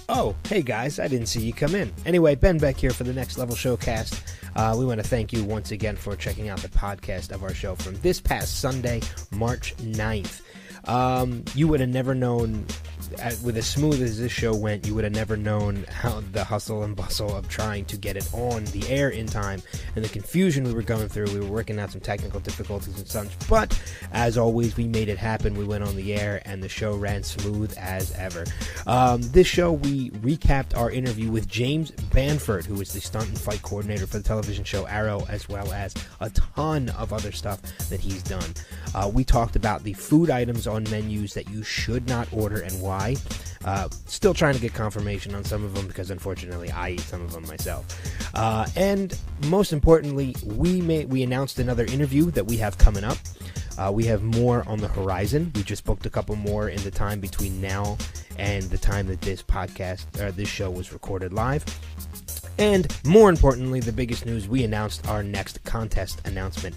Oh, hey guys, I didn't see you come in. Anyway, Ben Beck here for the Next Level Showcast. We want to thank you once again for checking out the podcast of our show from this past Sunday, March 9th. You would have never known, with as smooth as this show went, you would have never known how the hustle and bustle of trying to get it on the air in time and the confusion we were going through. We were working out some technical difficulties and such, but as always, we made it happen. We went on the air and the show ran smooth as ever. This show, we recapped our interview with James Bamford, who is the stunt and fight coordinator for the television show Arrow, as well as a ton of other stuff that he's done. We talked about the food items on menus that you should not order and why. Still trying to get confirmation on some of them because unfortunately I eat some of them myself. And most importantly, we announced another interview that we have coming up. We have more on the horizon. We just booked a couple more in the time between now and the time that this podcast or this show was recorded live. And more importantly, the biggest news, we announced our next contest announcement.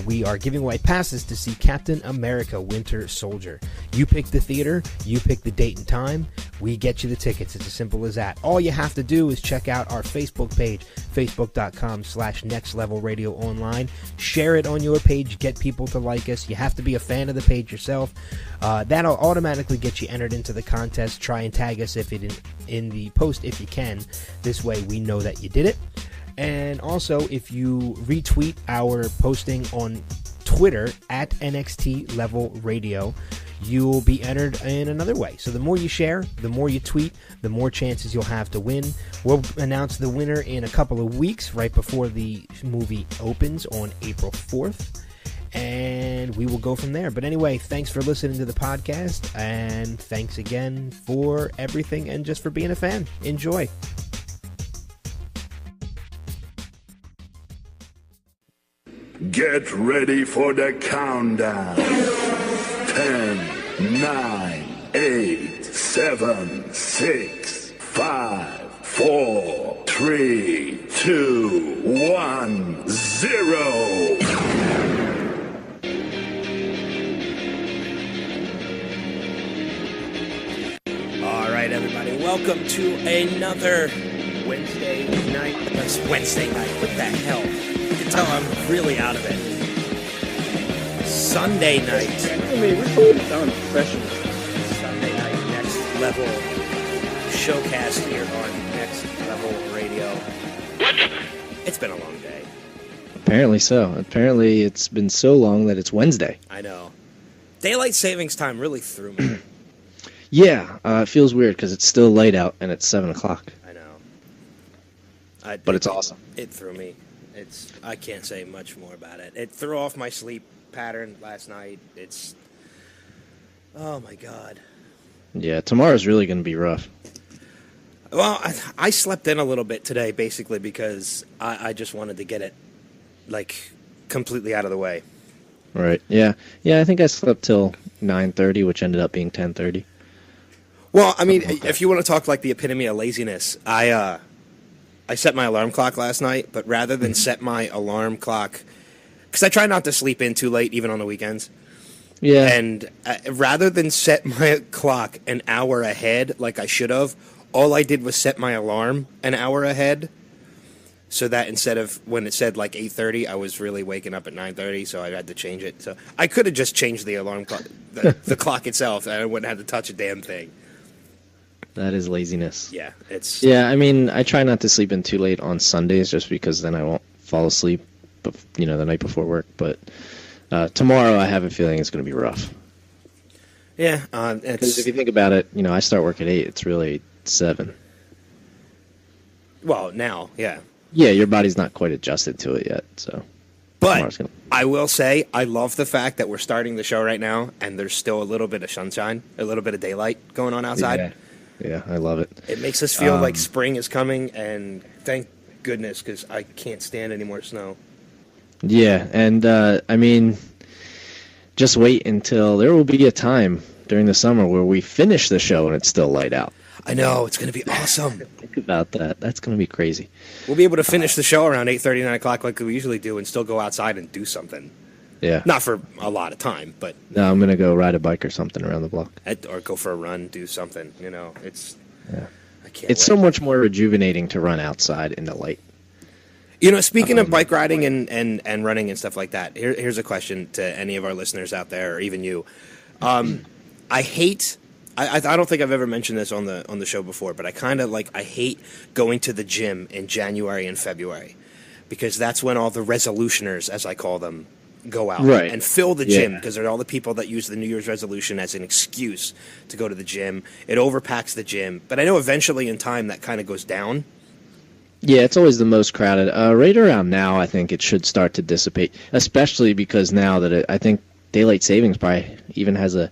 We are giving away passes to see Captain America Winter Soldier. You pick the theater, you pick the date and time, we get you the tickets. It's as simple as that. All you have to do is check out our Facebook page, facebook.com/nextlevelradioonline. Share it on your page, get people to like us. You have to be a fan of the page yourself. That'll automatically get you entered into the contest. Try and tag us if it in the post if you can. This way we know that you did it. And also, if you retweet our posting on Twitter at NXT Level Radio, you will be entered in another way. So the more you share, the more you tweet, the more chances you'll have to win. We'll announce the winner in a couple of weeks, right before the movie opens on April 4th. And we will go from there. But anyway, thanks for listening to the podcast. And thanks again for everything and just for being a fan. Enjoy. Get ready for the countdown. 10, 9, 8, 7, 6, 5, 4, 3, 2, 1, 0. All right, everybody, welcome to another Wednesday night. That's Wednesday night. What the hell? You can tell I'm really out of it. Sunday night. I mean, we're sound professional. Sunday night, Next Level Showcast here on Next Level Radio. It's been a long day. Apparently so. Apparently it's been so long that it's Wednesday. I know. Daylight savings time really threw me. Yeah, it feels weird because it's still light out and it's 7 o'clock. I know. But it's awesome. It threw me. I can't say much more about it. It threw off my sleep pattern last night. Oh my God. Yeah, tomorrow's really going to be rough. Well, I slept in a little bit today, basically, because I just wanted to get it, like, completely out of the way. Right, yeah. Yeah, I think I slept till 9:30, which ended up being 10:30. Well, I mean, if you want to talk like the epitome of laziness, I set my alarm clock last night, but rather than set my alarm clock, because I try not to sleep in too late, even on the weekends. Yeah. And rather than set my clock an hour ahead, like I should have, all I did was set my alarm an hour ahead, so that instead of when it said like 8:30, I was really waking up at 9:30, so I had to change it. So I could have just changed the alarm clock, the clock itself, and I wouldn't have to touch a damn thing. That is laziness. Yeah, it's... Yeah, I mean, I try not to sleep in too late on Sundays just because then I won't fall asleep, the night before work. But tomorrow I have a feeling it's going to be rough. Yeah, because if you think about it, I start work at 8. It's really 7. Well, now, yeah. Yeah, your body's not quite adjusted to it yet, so... But I will say, I love the fact that we're starting the show right now, and there's still a little bit of sunshine, a little bit of daylight going on outside. Yeah, I love it. It makes us feel like spring is coming, and thank goodness, because I can't stand any more snow. Yeah, and, I mean, just wait until there will be a time during the summer where we finish the show and it's still light out. I know, it's going to be awesome. Think about that. That's going to be crazy. We'll be able to finish the show around 8:30, 9 o'clock like we usually do and still go outside and do something. Yeah. Not for a lot of time, but... No, I'm going to go ride a bike or something around the block. Or go for a run, do something, it's... Yeah. I can't It's wait. so much more rejuvenating to run outside in the light. You know, speaking of bike riding and running and stuff like that, here's a question to any of our listeners out there, or even you. I hate. I don't think I've ever mentioned this on the show before, but I hate going to the gym in January and February because that's when all the resolutioners, as I call them, go out and fill the gym because they're all the people that use the New Year's resolution as an excuse to go to the gym. It overpacks the gym, but I know eventually in time that kind of goes down. Yeah, it's always the most crowded. Right around now, I think it should start to dissipate, especially because now that I think daylight savings probably even has I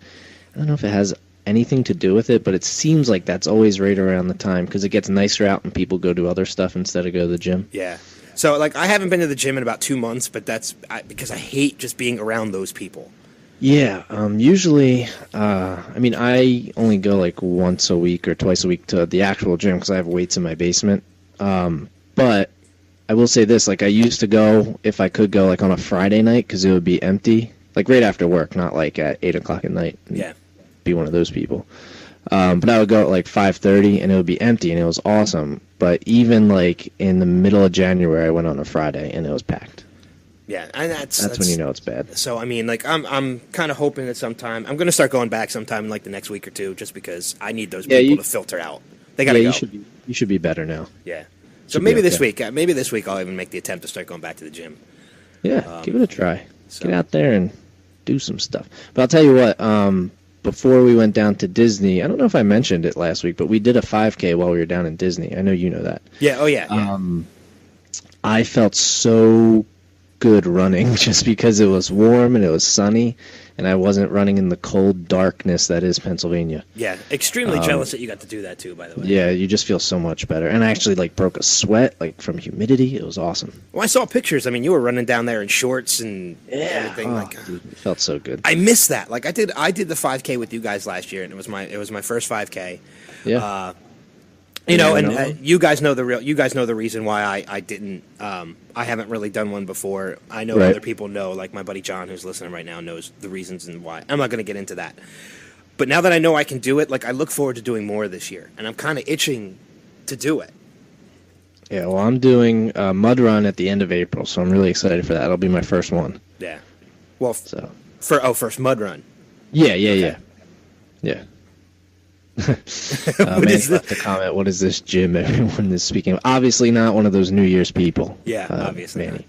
don't know if it has anything to do with it, but it seems like that's always right around the time because it gets nicer out and people go do other stuff instead of go to the gym. Yeah. So, I haven't been to the gym in about 2 months, but that's because I hate just being around those people. Yeah, usually, I only go once a week or twice a week to the actual gym because I have weights in my basement. But I will say this, I used to go, if I could go, on a Friday night because it would be empty, right after work, not at 8 o'clock at night. Yeah. Be one of those people. But I would go at 5:30 and it would be empty and it was awesome. But even in the middle of January, I went on a Friday and it was packed. Yeah, and that's when you know it's bad. So I mean, I'm kind of hoping that sometime I'm going to start going back sometime in the next week or two, just because I need those people to filter out. They got to go. You should be better now. Yeah. So maybe this week, I'll even make the attempt to start going back to the gym. Yeah, give it a try. Get out there and do some stuff. But I'll tell you what. Before we went down to Disney, I don't know if I mentioned it last week, but we did a 5K while we were down in Disney. I know you know that. Yeah. Oh yeah. I felt so good running just because it was warm and it was sunny and I wasn't running in the cold darkness that is Pennsylvania. Yeah, extremely jealous that you got to do that too, by the way. Yeah, you just feel so much better. And I actually broke a sweat from humidity. It was awesome. Well, I saw pictures. I mean, you were running down there in shorts and everything. Dude, it felt so good. I miss that. I did the 5K with you guys last year, and it was my first 5K. Yeah. You guys know the reason why I didn't. I haven't really done one before. I know other people know, my buddy John, who's listening right now, knows the reasons and why. I'm not going to get into that. But now that I know I can do it, I look forward to doing more this year, and I'm kind of itching to do it. Yeah, well, I'm doing a mud run at the end of April, so I'm really excited for that. It'll be my first one. Yeah. Well, first mud run. Yeah. Manny left a comment. What is this gym everyone is speaking of? Obviously not one of those New Year's people. Yeah, obviously Manny.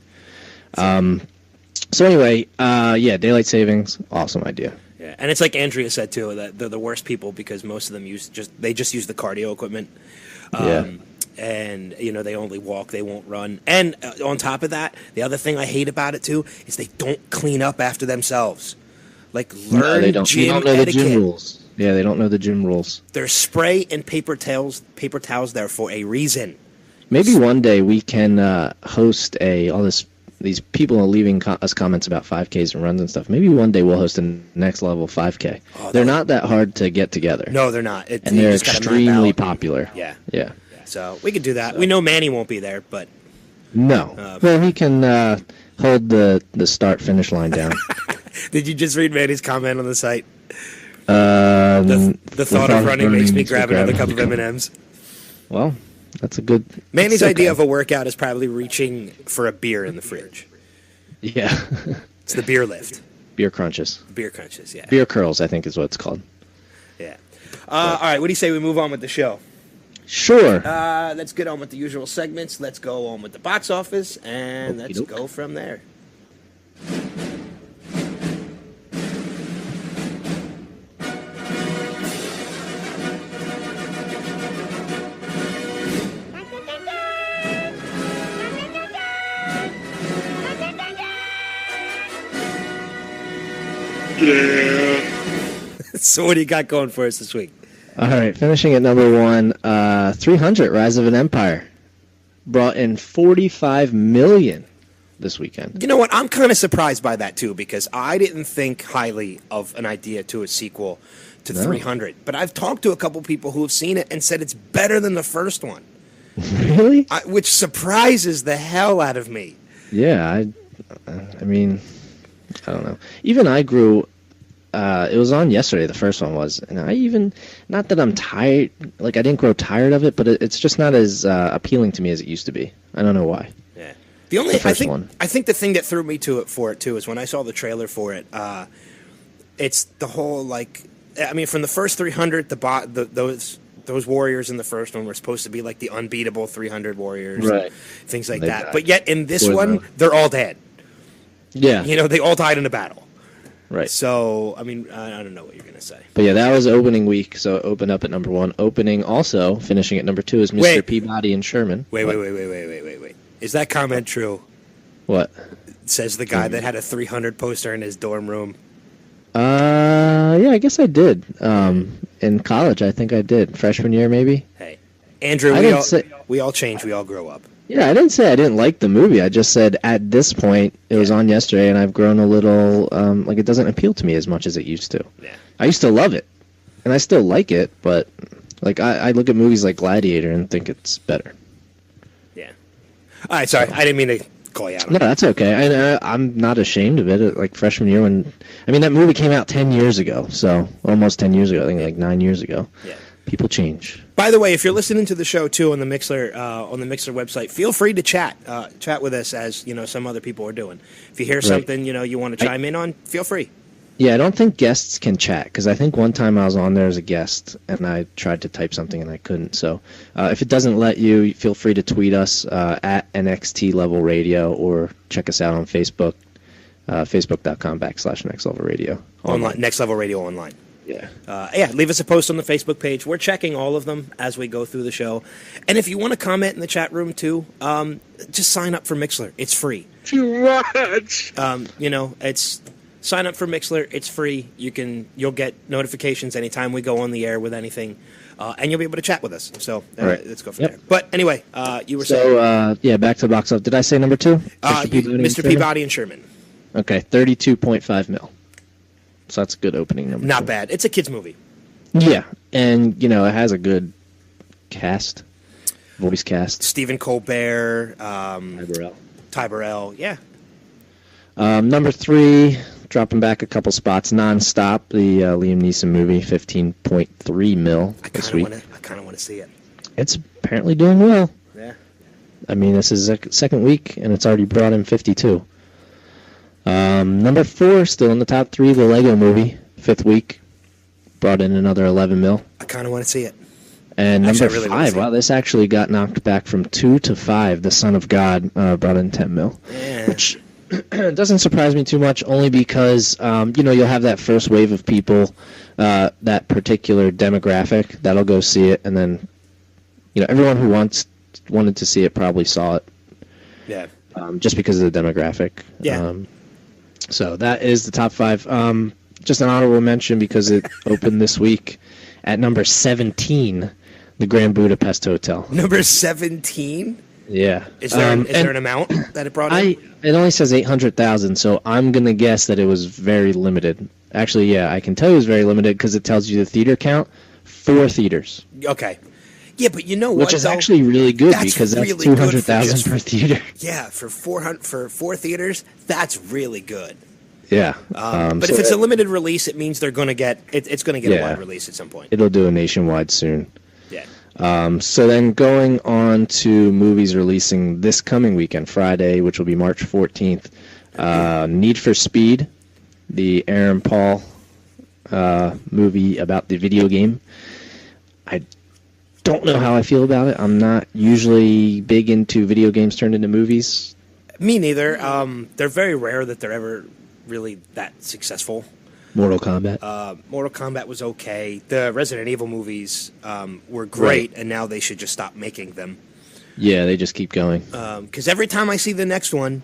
So anyway, daylight savings, awesome idea. Yeah, and it's like Andrea said too, that they're the worst people because most of them use the cardio equipment. And they only walk, they won't run. And on top of that, the other thing I hate about it too is they don't clean up after themselves. Learn they don't. gym They don't know etiquette. the gym rules. Yeah, they don't know the gym rules. There's spray and paper towels there for a reason. Maybe one day we can host these people are leaving us comments about 5Ks and runs and stuff. Maybe one day we'll host a next level 5K. They're not that hard to get together. No, they're not. And they're extremely popular. Yeah. So we could do that. We know Manny won't be there, but no. Well, he can hold the start-finish line down. Did you just read Manny's comment on the site? The thought of running makes me grab another cup of M&Ms. Well, that's a good... Manny's idea of a workout is probably reaching for a beer in the fridge. Yeah. It's the beer lift. Beer crunches. Beer crunches, yeah. Beer curls, I think is what it's called. Yeah. All right, what do you say we move on with the show? Sure. Let's get on with the usual segments. Let's go on with the box office, and let's go from there. So what do you got going for us this week? All right, finishing at number 1, 300, Rise of an Empire. Brought in $45 million this weekend. You know what? I'm kind of surprised by that, too, because I didn't think highly of an idea to a sequel to 300. But I've talked to a couple people who have seen it and said it's better than the first one. Really? Which surprises the hell out of me. Yeah, I mean, I don't know. Even I grew it was on yesterday. The first one was, and not that I'm tired, like I didn't grow tired of it, but it's just not as appealing to me as it used to be. I don't know why. Yeah. I think the thing that threw me for it too is when I saw the trailer for it. It's the whole from the first 300, those warriors in the first one were supposed to be like the unbeatable 300 warriors, right? Things like that. Died. But yet in this one, they're all dead. Yeah, they all died in a battle. Right. So I don't know what you're gonna say. But yeah, that was opening week, so it opened up at number 1. Opening also finishing at number 2 is Mr. Peabody and Sherman. Wait. Is that comment true? What? Says the guy that had a 300 poster in his dorm room. Yeah, I guess I did. In college, I think I did. Freshman year, maybe. Hey, Andrew, we all change. We all grow up. Yeah, I didn't say I didn't like the movie. I just said at this point, it was on yesterday, and I've grown a little, it doesn't appeal to me as much as it used to. Yeah. I used to love it, and I still like it, but, I look at movies like Gladiator and think it's better. Yeah. All right, sorry. I didn't mean to call you out on No, that's okay. I'm not ashamed of it. Like, freshman year that movie came out 10 years ago, so almost 10 years ago. I think 9 years ago. Yeah. People change. By the way, if you're listening to the show too on the Mixler website, feel free to chat with us as some other people are doing. If you hear something you want to chime in on, feel free. Yeah, I don't think guests can chat because I think one time I was on there as a guest and I tried to type something and I couldn't. So if it doesn't let you, feel free to tweet us at NXT Level Radio or check us out on Facebook, facebook.com/Next Level Radio online. Next Level Radio online. Yeah. Leave us a post on the Facebook page. We're checking all of them as we go through the show. And if you want to comment in the chat room too, just sign up for Mixler. It's free. Too much. It's sign up for Mixler. It's free. You'll get notifications anytime we go on the air with anything, and you'll be able to chat with us. So let's go from there. But anyway, you were saying. So back to the box office. Did I say number 2? Mr. Peabody and Sherman. Okay, $32.5 million. So that's a good opening number. Not bad. It's a kids movie. Yeah, and it has a good voice cast. Stephen Colbert, Ty Burrell. Yeah. Number 3, dropping back a couple spots, Nonstop, the Liam Neeson movie, $15.3 million this week. I kind of want to see it. It's apparently doing well. Yeah. This is the second week, and it's already brought in 52. Number 4, still in the top 3, the Lego Movie, 5th week, brought in another $11 million. I kind of want to see it. And number 5, wow, this actually got knocked back from 2 to 5. The Son of God brought in $10 million, which doesn't surprise me too much, only because you'll have that first wave of people, that particular demographic that'll go see it, and then everyone who wanted to see it probably saw it. Yeah. Just because of the demographic. Yeah. So that is the top 5. Just an honorable mention because it opened this week at number 17, the Grand Budapest Hotel. Number 17? Yeah. Is there an amount that it brought in? It only says 800,000, so I'm going to guess that it was very limited. Actually, yeah, I can tell you it was very limited because it tells you the theater count. 4 theaters. Okay. Yeah, but you know what? Which is actually really good because that's really 200,000 per theater. Yeah, for 4 theaters, that's really good. Yeah. But if it's a limited release, it means they're going to get it's going to get a wide release at some point. It'll do a nationwide soon. Yeah. So then going on to movies releasing this coming weekend, Friday, which will be March 14th, Need for Speed, the Aaron Paul movie about the video game. I don't know how I feel about it. I'm not usually big into video games turned into movies. Me neither. They're very rare that they're ever really that successful. Mortal Kombat. Mortal Kombat was okay. The Resident Evil movies were great, and now they should just stop making them. Yeah, they just keep going. Because every time I see the next one,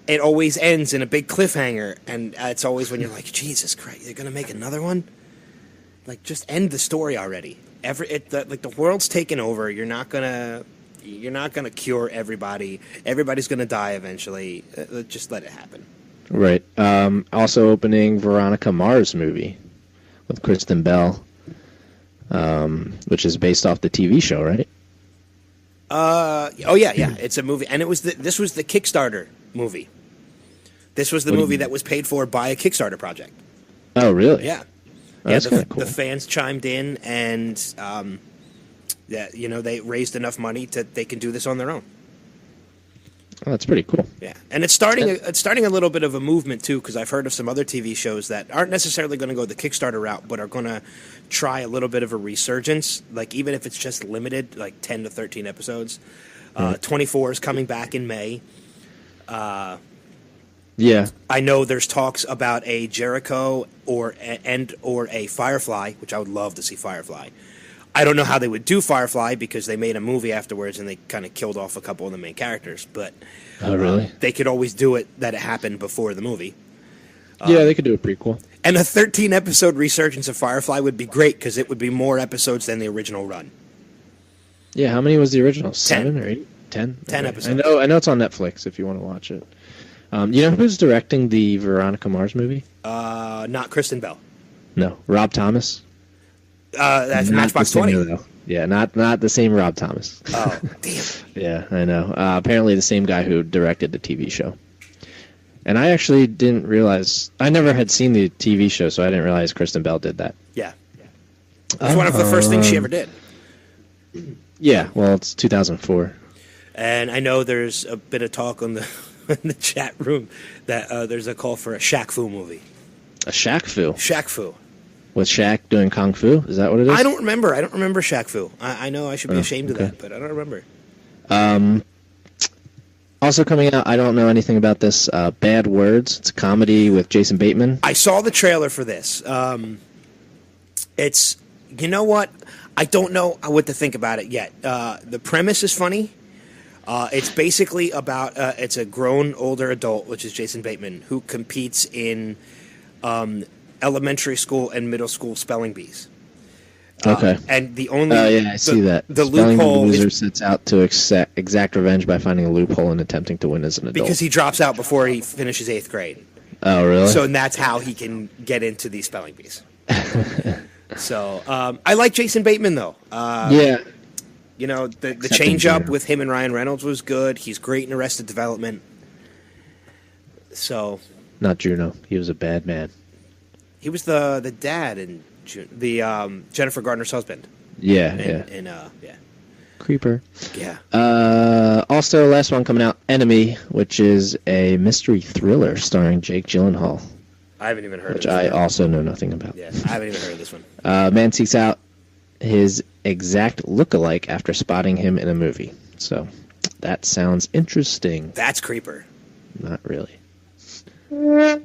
it always ends in a big cliffhanger, and it's always when you're like, Jesus Christ, they're gonna make another one? Like, just end the story already. The world's taken over. You're not gonna cure everybody. Everybody's gonna die eventually. Just let it happen. Right. Also opening Veronica Mars movie with Kristen Bell, which is based off the TV show, right? Oh yeah. It's a movie, and this was the Kickstarter movie. This was the movie that was paid for by a Kickstarter project. Oh, really? Yeah. Oh, that's kind of cool. The fans chimed in, and they raised enough money that they can do this on their own. Oh, that's pretty cool. Yeah, and it's starting a little bit of a movement too, because I've heard of some other TV shows that aren't necessarily going to go the Kickstarter route, but are going to try a little bit of a resurgence. Like even if it's just limited, like 10 to 13 episodes. 24 is coming back in May. Yeah, I know there's talks about a Jericho or a Firefly, which I would love to see Firefly. I don't know how they would do Firefly because they made a movie afterwards and they kind of killed off a couple of the main characters. But really? They could always do it that it happened before the movie. Yeah, they could do a prequel. And a 13-episode resurgence of Firefly would be great because it would be more episodes than the original run. Yeah, how many was the original? 7 or 8? 10? 10 episodes. I know it's on Netflix if you want to watch it. You know who's directing the Veronica Mars movie? Not Kristen Bell. No, Rob Thomas. That's Not Matchbox the 20. singer, though. Yeah, not the same Rob Thomas. Oh, damn. Yeah, I know. Apparently the same guy who directed the TV show. And I actually didn't realize... I never had seen the TV show, so I didn't realize Kristen Bell did that. Yeah. It was one of the first things she ever did. Yeah, well, it's 2004. And I know there's a bit of talk on the in the chat room that there's a call for a Shaq Fu movie. A Shaq Fu? Shaq Fu. With Shaq doing Kung Fu? Is that what it is? I don't remember Shaq Fu. I know I should be ashamed of that, but I don't remember. Also coming out, I don't know anything about this, Bad Words. It's a comedy with Jason Bateman. I saw the trailer for this. It's, you know what? I don't know what to think about it yet. The premise is funny. It's basically about, it's a grown older adult, which is Jason Bateman, who competes in elementary school and middle school spelling bees. Okay. And the only... I see that. The Spelling loophole Bee Loser is... sets out to exact revenge by finding a loophole and attempting to win as an adult. Because he drops out before he finishes 8th grade. Oh, really? So and that's how he can get into these spelling bees. So, I like Jason Bateman, though. Yeah. You know, the change-up with him and Ryan Reynolds was good. He's great in Arrested Development. So... Not Juno. He was a bad man. He was the dad in Jennifer Garner's husband. Yeah, yeah. Creeper. Yeah. Also, last one coming out, Enemy, which is a mystery thriller starring Jake Gyllenhaal. I haven't even heard of which this I one. also know nothing about. Yeah, I haven't even heard of this one. Man seeks out his exact lookalike after spotting him in a movie. So, that sounds interesting. That's Creeper. Not really. We'll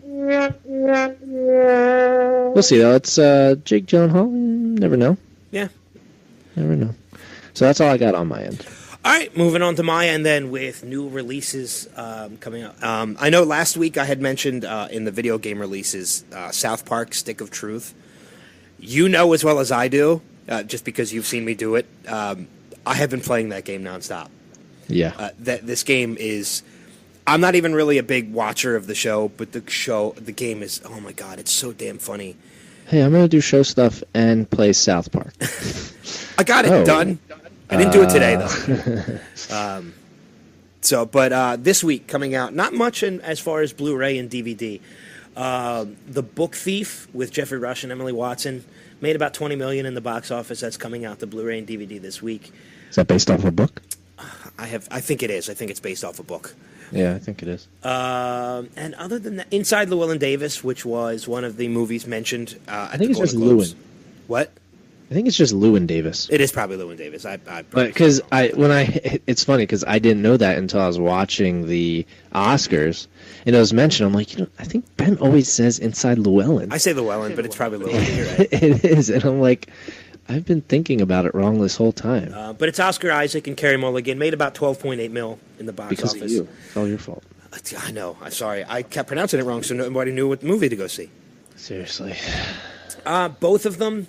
see, though. It's Jake Gyllenhaal. Never know. Yeah. Never know. So that's all I got on my end. All right, moving on to my end then with new releases coming up. I know last week I had mentioned in the video game releases South Park Stick of Truth. You know as well as I do, just because you've seen me do it, I have been playing that game nonstop. Yeah. This game is... I'm not even really a big watcher of the show, but the game is, oh my god, it's so damn funny. Hey, I'm going to do show stuff and play South Park. I got it done. I didn't do it today, though. But this week coming out, not much as far as Blu-ray and DVD. The Book Thief with Jeffrey Rush and Emily Watson made about $20 million in the box office. That's coming out the Blu-ray and DVD this week. Is that based off a book? I think it is. I think it's based off a book. Yeah, I think it is. And other than that, Inside Llewellyn Davis, which was one of the movies mentioned I think it's just Llewyn. What? I think it's just Llewyn Davis. It is probably Llewyn Davis. But because it's funny because I didn't know that until I was watching the Oscars and it was mentioned. I'm like, I think Ben always says Inside Llewellyn. I say Llewellyn, but it's probably Llewellyn. You're right. It is, and I'm like, I've been thinking about it wrong this whole time. But it's Oscar Isaac and Carey Mulligan. Made about $12.8 million in the box because office. Of you. It's all your fault. I know. I'm sorry. I kept pronouncing it wrong, so nobody knew what movie to go see. Seriously. Both of them,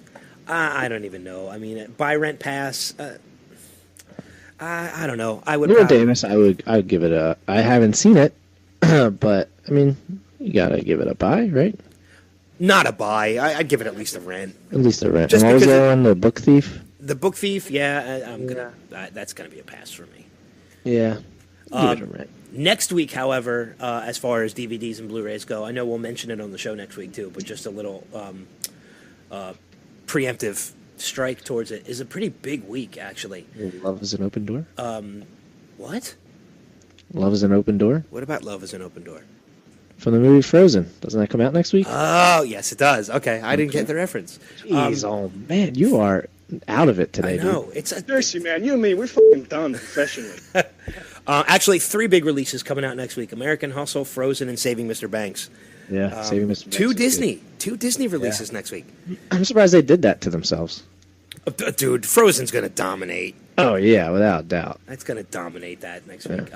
I don't even know. I mean, buy, rent, pass. I don't know. I would. Llewyn Davis, I would give it a. I haven't seen it, but I mean, you gotta give it a buy, right? Not a buy. I'd give it at least a rent. At least a rent. Just and what was there on The Book Thief? The Book Thief, yeah. That's gonna be a pass for me. Yeah. Give it a rent. Next week, however, as far as DVDs and Blu-rays go, I know we'll mention it on the show next week too, but just a little preemptive strike towards it is a pretty big week, actually. Love is an Open Door? What? Love is an Open Door? What about Love is an Open Door? From the movie Frozen. Doesn't that come out next week? Oh, yes, it does. Okay, I didn't get the reference. Jeez, oh man, you are out of it today, I know. dude. It's a, Seriously, man, you and me, we're fucking done professionally. actually, 3 big releases coming out next week: American Hustle, Frozen, and Saving Mr. Banks. Yeah, Saving Mr. Banks. Two Disney releases next week. I'm surprised they did that to themselves. Dude, Frozen's going to dominate. Oh, yeah, without doubt. That's going to dominate that next week.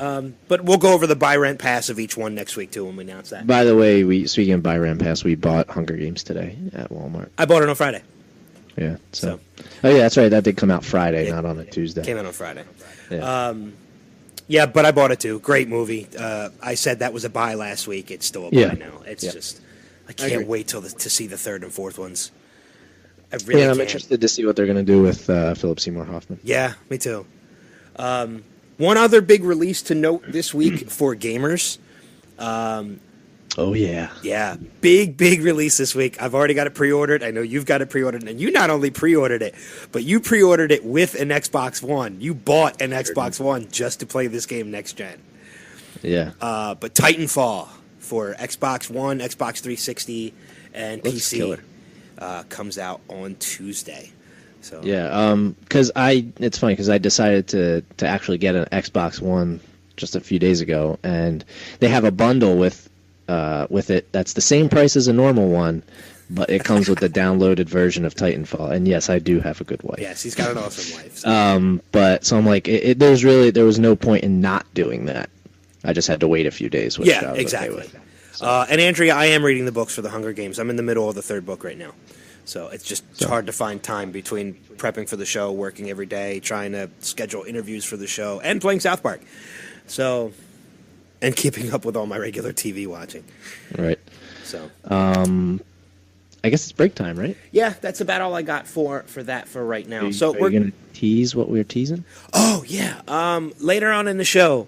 But we'll go over the buy, rent, pass of each one next week, too, when we announce that. By the way, speaking of buy, rent, pass, we bought Hunger Games today at Walmart. I bought it on Friday. Yeah, so. Oh, yeah, that's right. That did come out Friday, not on a Tuesday. Came out on Friday. Yeah. Yeah, but I bought it, too. Great movie. I said that was a buy last week. It's still a buy now. It's just, I can't wait to see the third and fourth ones. I really I'm can't. interested to see what they're going to do with Philip Seymour Hoffman. Yeah, me too. One other big release to note this week for gamers. Oh, yeah. Yeah, big release this week. I've already got it pre-ordered. I know you've got it pre-ordered. And you not only pre-ordered it, but you pre-ordered it with an Xbox One. You bought an Xbox One just to play this game next gen. Yeah. But Titanfall for Xbox One, Xbox 360, and Looks PC killer. Comes out on Tuesday. So Yeah, because it's funny because I decided to actually get an Xbox One just a few days ago, and they have a bundle with it that's the same price as a normal one, but it comes with the downloaded version of Titanfall. And yes, I do have a good wife. Yes, he's got an awesome wife. So. But so I'm like, there was no point in not doing that. I just had to wait a few days. Which I was exactly. Okay with. And Andrea, I am reading the books for the Hunger Games. I'm in the middle of the 3rd book right now. So it's hard to find time between prepping for the show, working every day, trying to schedule interviews for the show, and playing South Park. So, and keeping up with all my regular TV watching. Right. So. I guess it's break time, right? Yeah, that's about all I got for that for right now. Are we're going to tease what we're teasing? Oh, yeah. Later on in the show,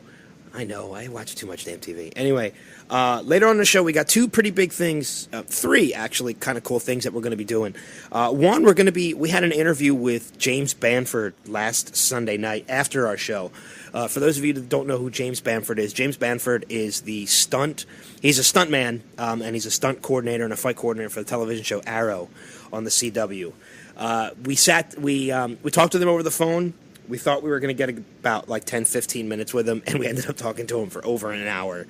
I know, I watch too much damn TV. Anyway, later on in the show, we got 2 pretty big things, 3 actually kind of cool things that we're going to be doing. One, we had an interview with James Bamford last Sunday night after our show. For those of you that don't know who James Bamford is he's a stunt man, and he's a stunt coordinator and a fight coordinator for the television show Arrow on the CW. We talked to them over the phone. We thought we were going to get about 10-15 minutes with him, and we ended up talking to him for over an hour.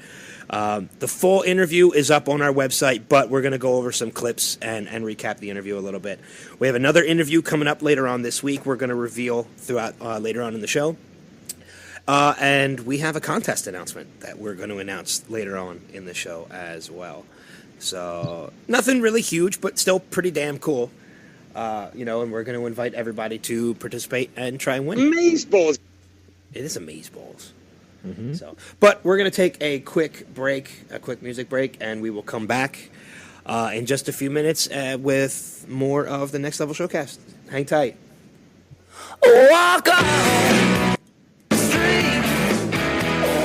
The full interview is up on our website, but we're going to go over some clips and recap the interview a little bit. We have another interview coming up later on this week we're going to reveal throughout later on in the show. And we have a contest announcement that we're going to announce later on in the show as well. So nothing really huge, but still pretty damn cool. And we're going to invite everybody to participate and try and win. Amaze balls. It is amaze balls. Mm-hmm. But we're going to take a quick music break, and we will come back in just a few minutes with more of the Next Level Showcast. Hang tight. Walk on the street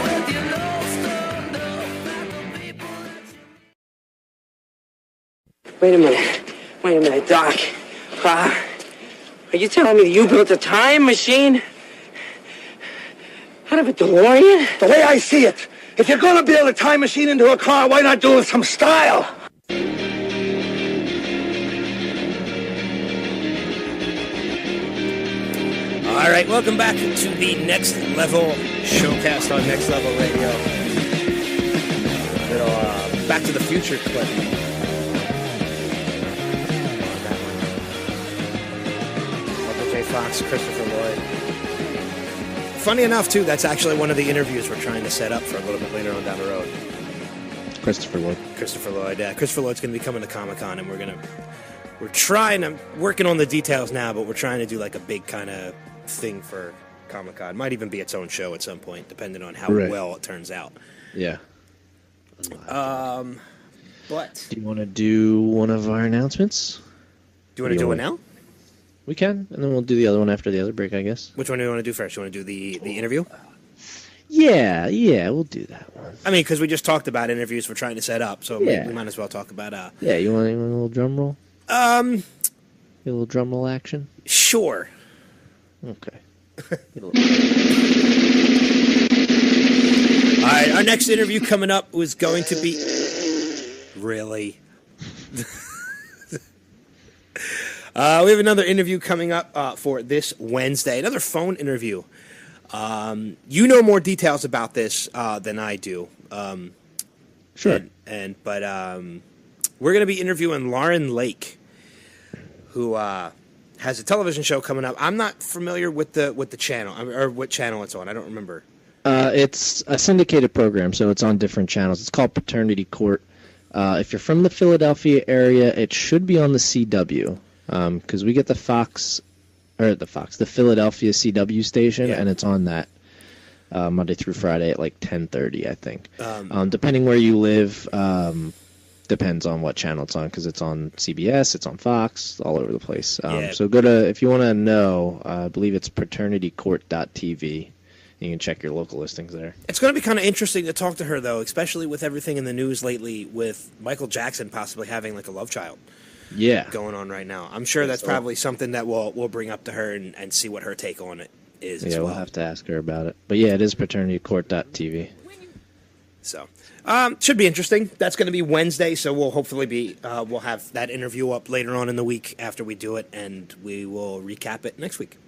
with your nose turned up at the people. Wait a minute, Doc. Are you telling me that you built a time machine out of a DeLorean? The way I see it, if you're gonna build a time machine into a car, why not do it with some style? All right, welcome back to the Next Level Showcast on Next Level Radio. Little Back to the Future clip. Michael J. Fox, Christopher Lloyd. Funny enough, too, that's actually one of the interviews we're trying to set up for a little bit later on down the road. Christopher Lloyd. Christopher Lloyd, yeah. Christopher Lloyd's going to be coming to Comic-Con, and I'm working on the details now, but we're trying to do a big kind of thing for Comic-Con. Might even be its own show at some point, depending on how well it turns out. Yeah. But do you want to do one of our announcements? Do you want to do it now? We can, and then we'll do the other one after the other break, I guess. Which one do you want to do first? You want to do the interview? Yeah, we'll do that one. I mean, because we just talked about interviews we're trying to set up, so we might as well talk about. Yeah, you want a little drum roll? A little drum roll action? Sure. Okay. All right, our next interview coming up was going to be... Really? We have another interview coming up for this Wednesday, another phone interview. You know more details about this than I do. Sure. But we're going to be interviewing Lauren Lake, who has a television show coming up. I'm not familiar with the channel or what channel it's on. I don't remember. It's a syndicated program, so it's on different channels. It's called Paternity Court. If you're from the Philadelphia area, it should be on the CW. Because we get the Philadelphia CW station, and it's on that Monday through Friday at like 10:30, I think. Depending where you live, depends on what channel it's on, because it's on CBS, it's on Fox, all over the place. So if you want to know, I believe it's paternitycourt.tv. You can check your local listings there. It's going to be kind of interesting to talk to her, though, especially with everything in the news lately with Michael Jackson possibly having like a love child. Going on right now. I'm sure that's probably something that we'll bring up to her and see what her take on it is. Yeah, we'll have to ask her about it. But yeah, it is paternitycourt.tv. So, should be interesting. That's going to be Wednesday, so we'll hopefully we'll have that interview up later on in the week after we do it, and we will recap it next week.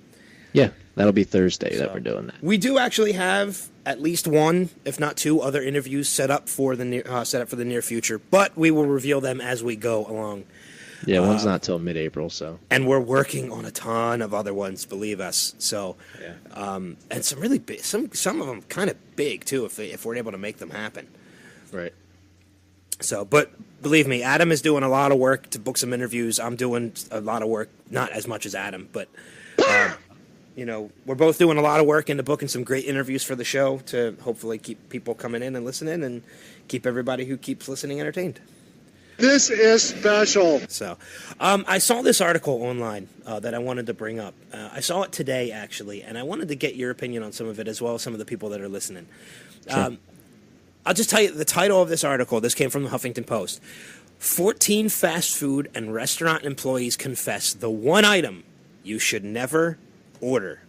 Yeah, that'll be Thursday that we're doing that. We do actually have at least one, if not two, other interviews set up for the near future, but we will reveal them as we go along. Yeah, one's not till mid-April, so. And we're working on a ton of other ones, believe us. So, and some really big, some of them kind of big too, if we're able to make them happen. Right. So, but believe me, Adam is doing a lot of work to book some interviews. I'm doing a lot of work, not as much as Adam, but we're both doing a lot of work into booking some great interviews for the show to hopefully keep people coming in and listening and keep everybody who keeps listening entertained. This is special. So, I saw this article online that I wanted to bring up. I saw it today, actually, and I wanted to get your opinion on some of it as well as some of the people that are listening. Sure. I'll just tell you the title of this article. This came from the Huffington Post. 14 fast food and restaurant employees confess the one item you should never order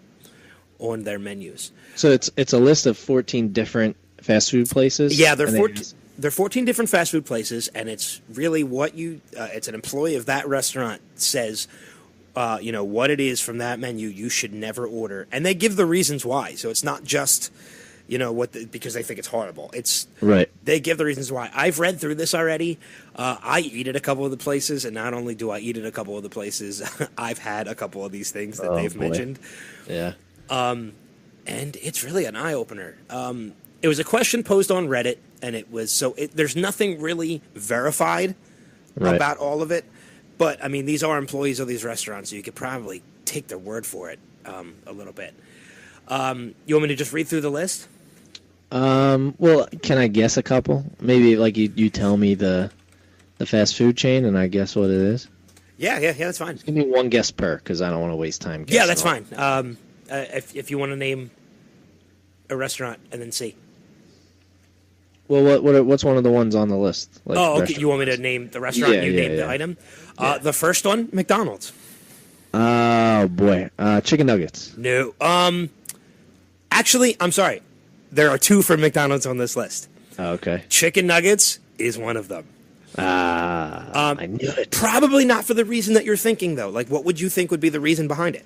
on their menus. So it's a list of 14 different fast food places? Yeah, they're 14 different fast food places, and it's really what it's an employee of that restaurant says, what it is from that menu you should never order. And they give the reasons why. So it's not just, because they think it's horrible. It's right. They give the reasons why. I've read through this already. I eat at a couple of the places, and not only do I eat at a couple of the places, I've had a couple of these things that they've mentioned. Yeah. And it's really an eye-opener. It was a question posed on Reddit, and it was there's nothing really verified about all of it. But, I mean, these are employees of these restaurants, so you could probably take their word for it a little bit. You want me to just read through the list? Well, can I guess a couple? Maybe, like, you tell me the fast food chain, and I guess what it is? Yeah, that's fine. Just give me one guess per, because I don't want to waste time guessing. Yeah, that's fine. If you want to name a restaurant and then see. Well, what's one of the ones on the list? Like okay. You want me to name the restaurant? Yeah, name the item. The first one, McDonald's. Oh boy, chicken nuggets. No. Actually, I'm sorry. There are two from McDonald's on this list. Oh, okay. Chicken nuggets is one of them. I knew it. Probably not for the reason that you're thinking, though. Like, what would you think would be the reason behind it?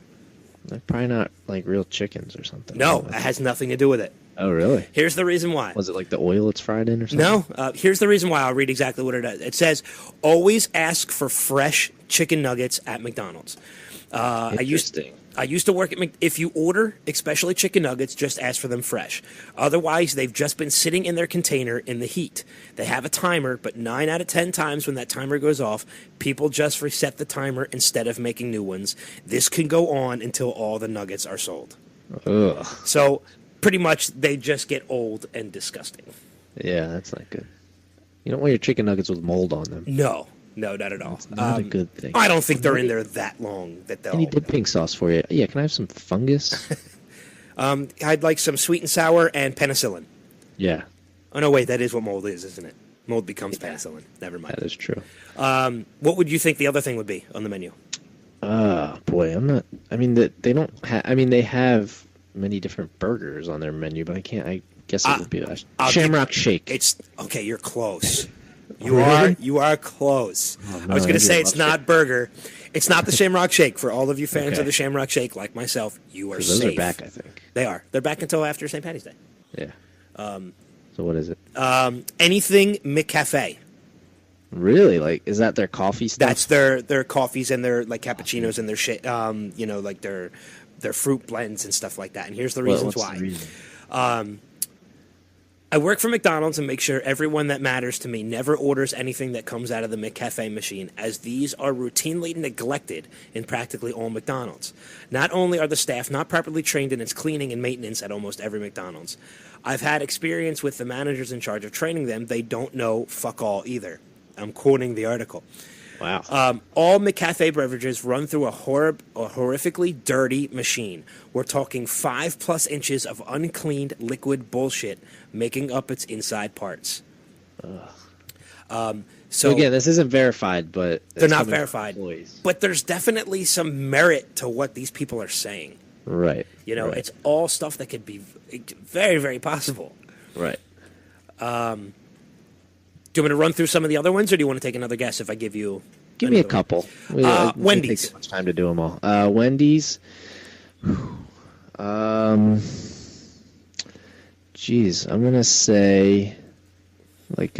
They're probably not like real chickens or something. No, it has nothing to do with it. Oh, really? Here's the reason why. Was it like the oil it's fried in or something? No. Here's the reason why. I'll read exactly what it is. It says, always ask for fresh chicken nuggets at McDonald's. Interesting. I used to work at if you order, especially chicken nuggets, just ask for them fresh. Otherwise, they've just been sitting in their container in the heat. They have a timer, but 9 out of 10 times when that timer goes off, people just reset the timer instead of making new ones. This can go on until all the nuggets are sold. Ugh. So, pretty much, they just get old and disgusting. Yeah, that's not good. You don't want your chicken nuggets with mold on them. No, not at all. It's not a good thing. I don't think they're in there that long that they'll. I need dipping sauce for you. Yeah, can I have some fungus? I'd like some sweet and sour and penicillin. Yeah, Oh, no, wait, that is what mold is, isn't it? Mold becomes penicillin. Never mind. that is true. What would you think the other thing would be on the menu? Boy, I'm not. I mean, they don't. They have many different burgers on their menu, but I can't. I guess it would be a Shamrock Shake. It's okay. You're close. Really? You are close. Oh, no, I was going to say do it's love not shake. burger. It's not the Shamrock Shake. For all of you fans Okay. of the Shamrock Shake, like myself, you are 'Cause those safe. are back, I think. They are. They're back until after St. Patty's Day. Yeah. So what is it? Anything McCafe. Really? Like, is that their coffee stuff? That's their coffees and their like cappuccinos and their like their fruit blends and stuff like that. And here's the reasons what's why. the reason? I work for McDonald's and make sure everyone that matters to me never orders anything that comes out of the McCafe machine, as these are routinely neglected in practically all McDonald's. Not only are the staff not properly trained in its cleaning and maintenance at almost every McDonald's, I've had experience with the managers in charge of training them. They don't know fuck all either. I'm quoting the article. Wow. All McCafe beverages run through a horrifically dirty machine. We're talking 5+ inches of uncleaned liquid bullshit making up its inside parts. So again, this isn't verified, but they're it's not coming from verified. employees. But there's definitely some merit to what these people are saying. Right. You know, right, it's all stuff that could be very, very possible. right. Do you want me to run through some of the other ones, or do you want to take another guess if I give you? Give me a another one? couple. Wendy's. Take too much time to do them all. Wendy's. Geez, I'm gonna say, like,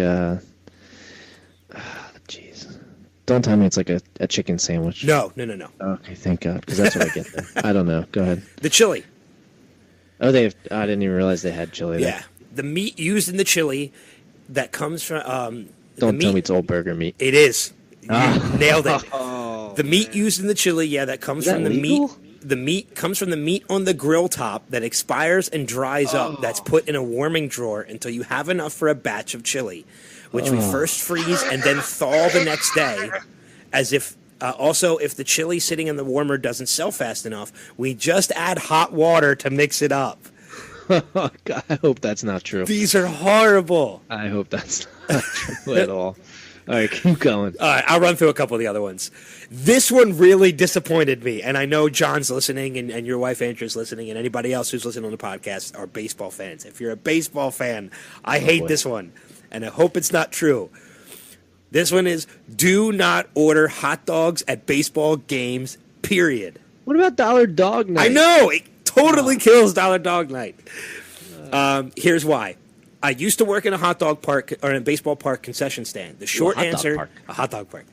geez. Don't tell me it's like a chicken sandwich. No. Okay, thank God, because that's what I get there. I don't know. Go ahead. The chili. Oh, I didn't even realize they had chili there. Yeah, the meat used in the chili that comes from. Don't tell me it's old burger meat. It is. You Ah. nailed it. Oh, The meat used in the chili, yeah, that comes Is from that the legal? meat. The meat comes from the meat on the grill top that expires and dries up. That's put in a warming drawer until you have enough for a batch of chili, which we first freeze and then thaw the next day. As if, also, if the chili sitting in the warmer doesn't sell fast enough, we just add hot water to mix it up. God, I hope that's not true. These are horrible. I hope that's not true at all. All right, keep going. All right, I'll run through a couple of the other ones. This one really disappointed me, and I know John's listening, and your wife Andrew's listening, and anybody else who's listening on the podcast are baseball fans. If you're a baseball fan, I hate boy. this one, and I hope it's not true. This one is, do not order hot dogs at baseball games, period. What about Dollar Dog Night? I know, it totally kills Dollar Dog Night. Here's why. I used to work in a hot dog park or in a baseball park concession stand. The short hot dog answer, park. a hot dog park.